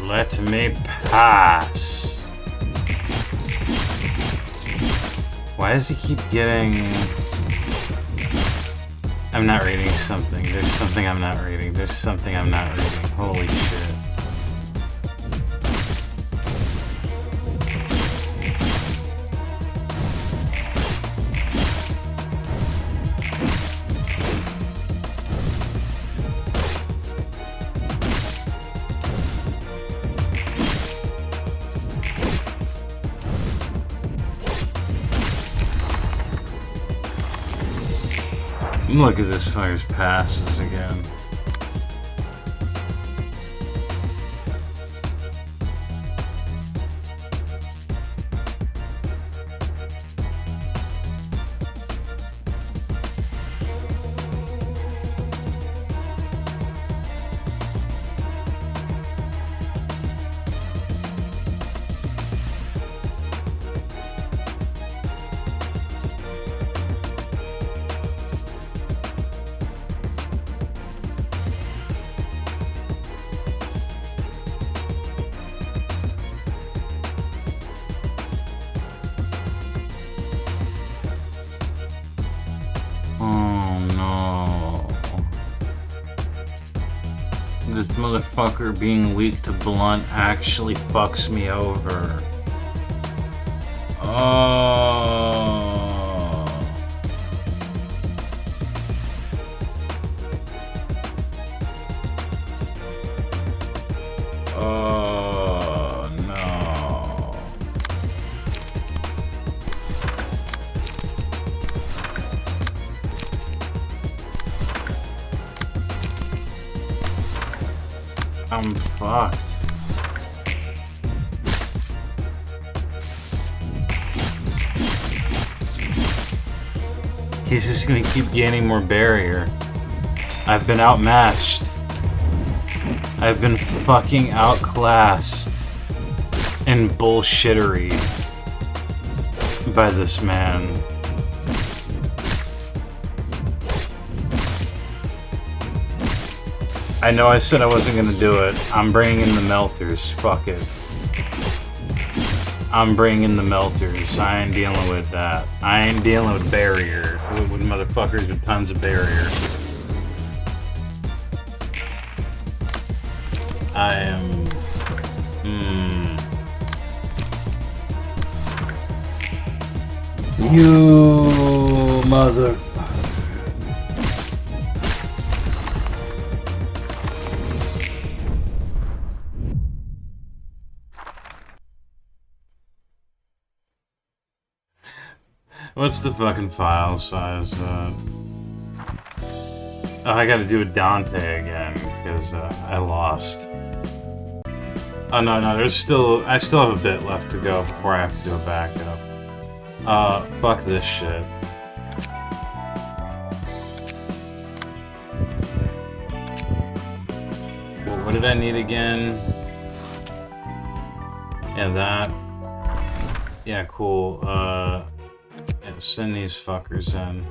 Let me pass. Why does he keep getting... I'm not reading something. There's something I'm not reading. There's something I'm not reading. Holy shit. Look at this fucker's passes again. This motherfucker being weak to blunt actually fucks me over. Oh. Oh no. I'm fucked. He's just gonna keep gaining more barrier. I've been outmatched. I've been fucking outclassed in bullshittery by this man. I know I said I wasn't gonna do it. I'm bringing in the melters. Fuck it. I'm bringing in the melters. I ain't dealing with that. I ain't dealing with barrier. With motherfuckers with tons of barrier. I am... You mother... What's the fucking file size? Oh, I gotta do a Dante again, because I lost. Oh no, there's still... I still have a bit left to go before I have to do a backup. Fuck this shit. Well, what did I need again? Yeah, that. Yeah, cool. Yeah, send these fuckers in.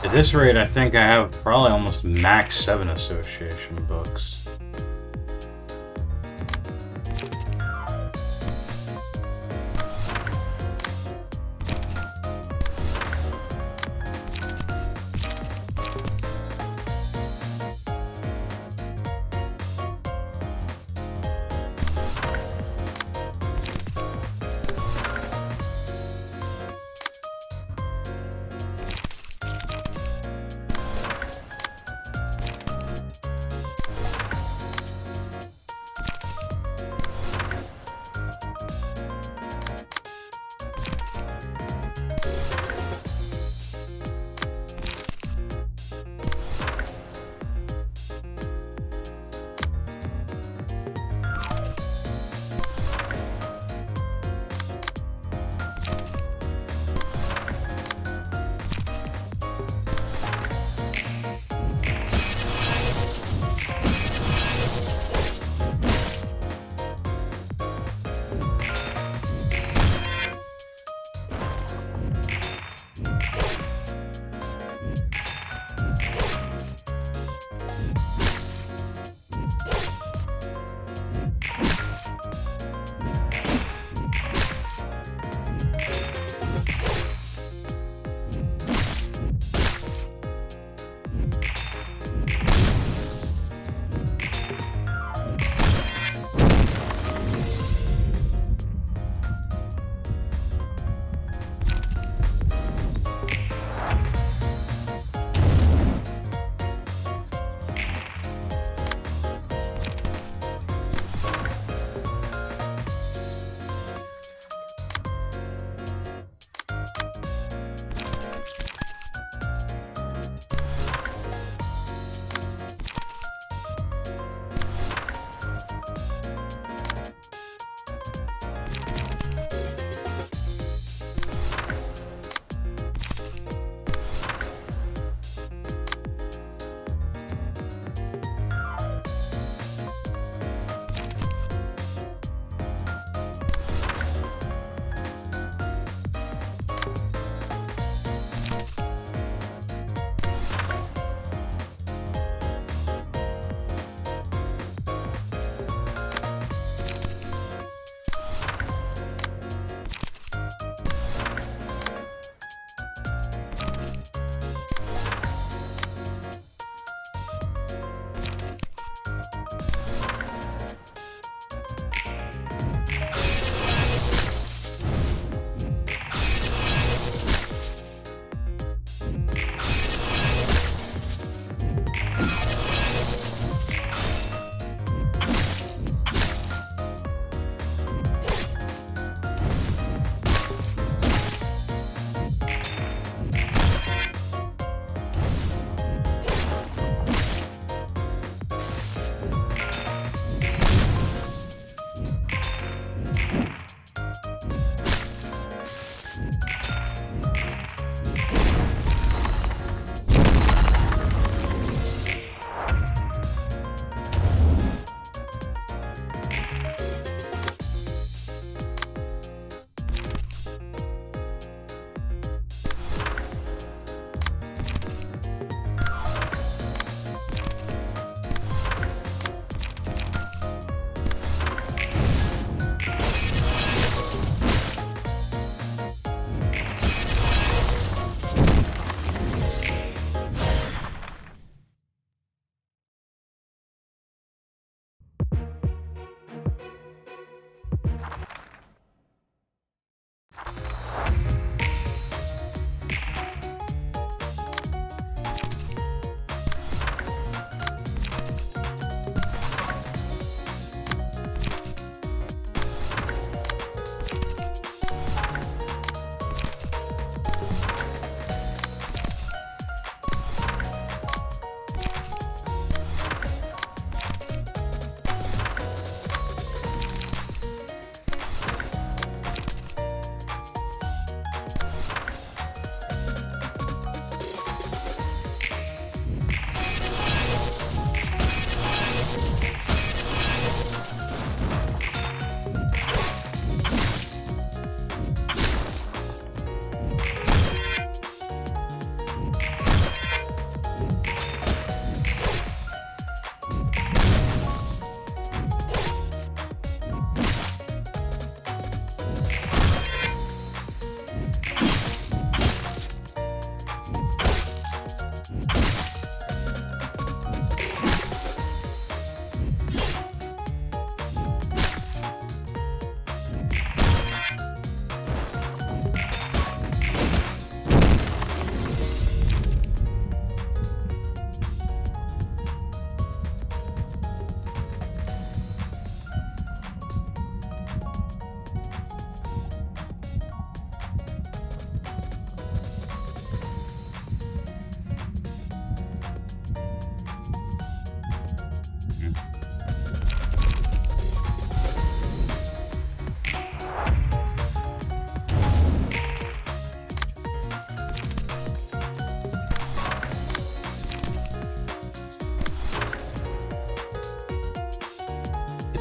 At this rate, I think I have probably almost max 7 association books.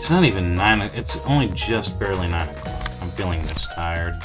It's not even 9. It's only just barely 9 o'clock. I'm feeling this tired.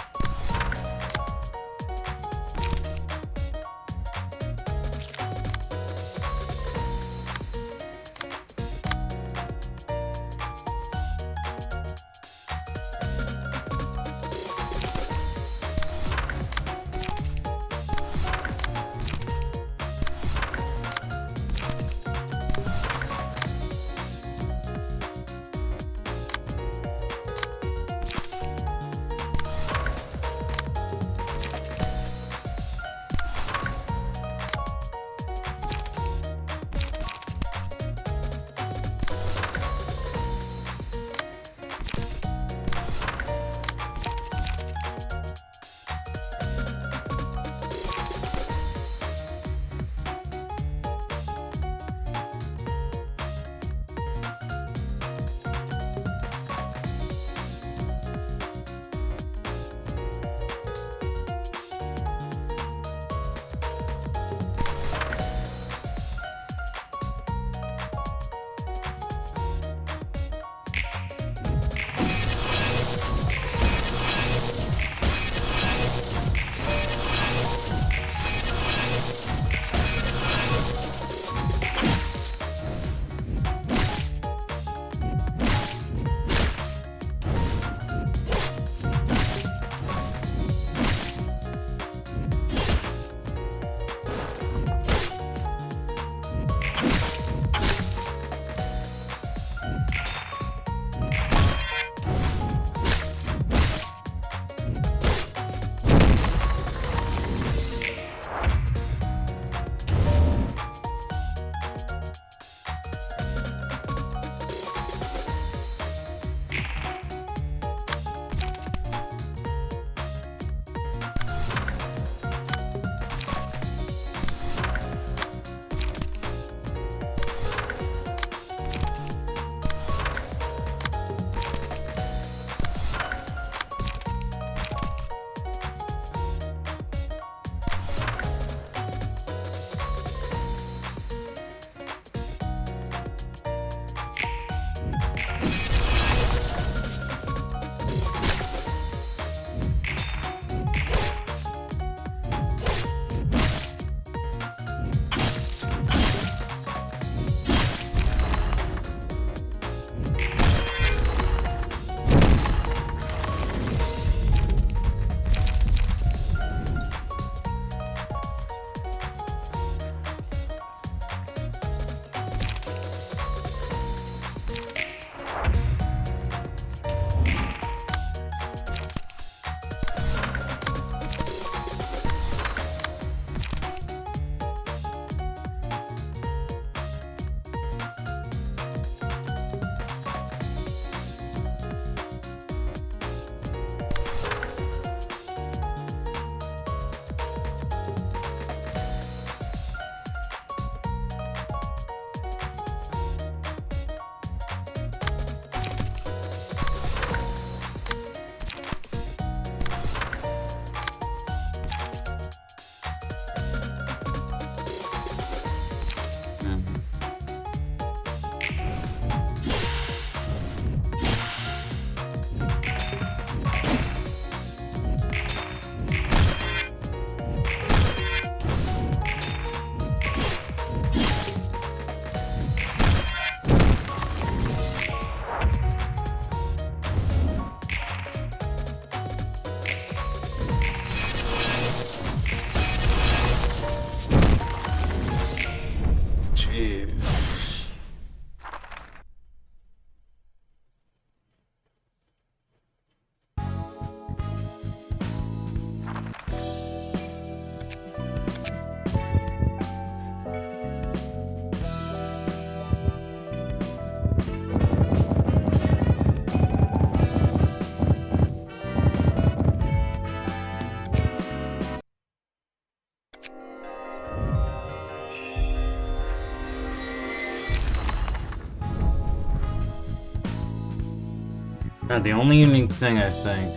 The only unique thing I think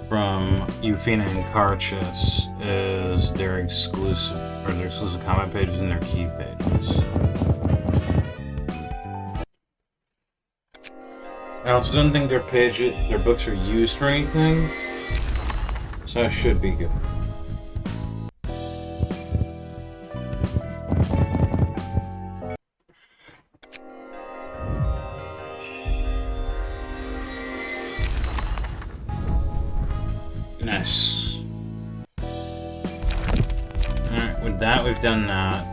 from Euphina and Karchus is their exclusive comment pages and their key pages. I also don't think their books are used for anything, so it should be good. Nice. Alright, with that, we've done that.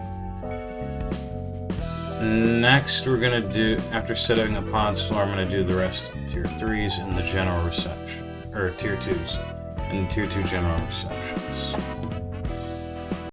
Next, we're gonna do, after setting a pod store, I'm gonna do the rest of the tier 3s in the general reception. Or tier 2s. And tier 2 general receptions.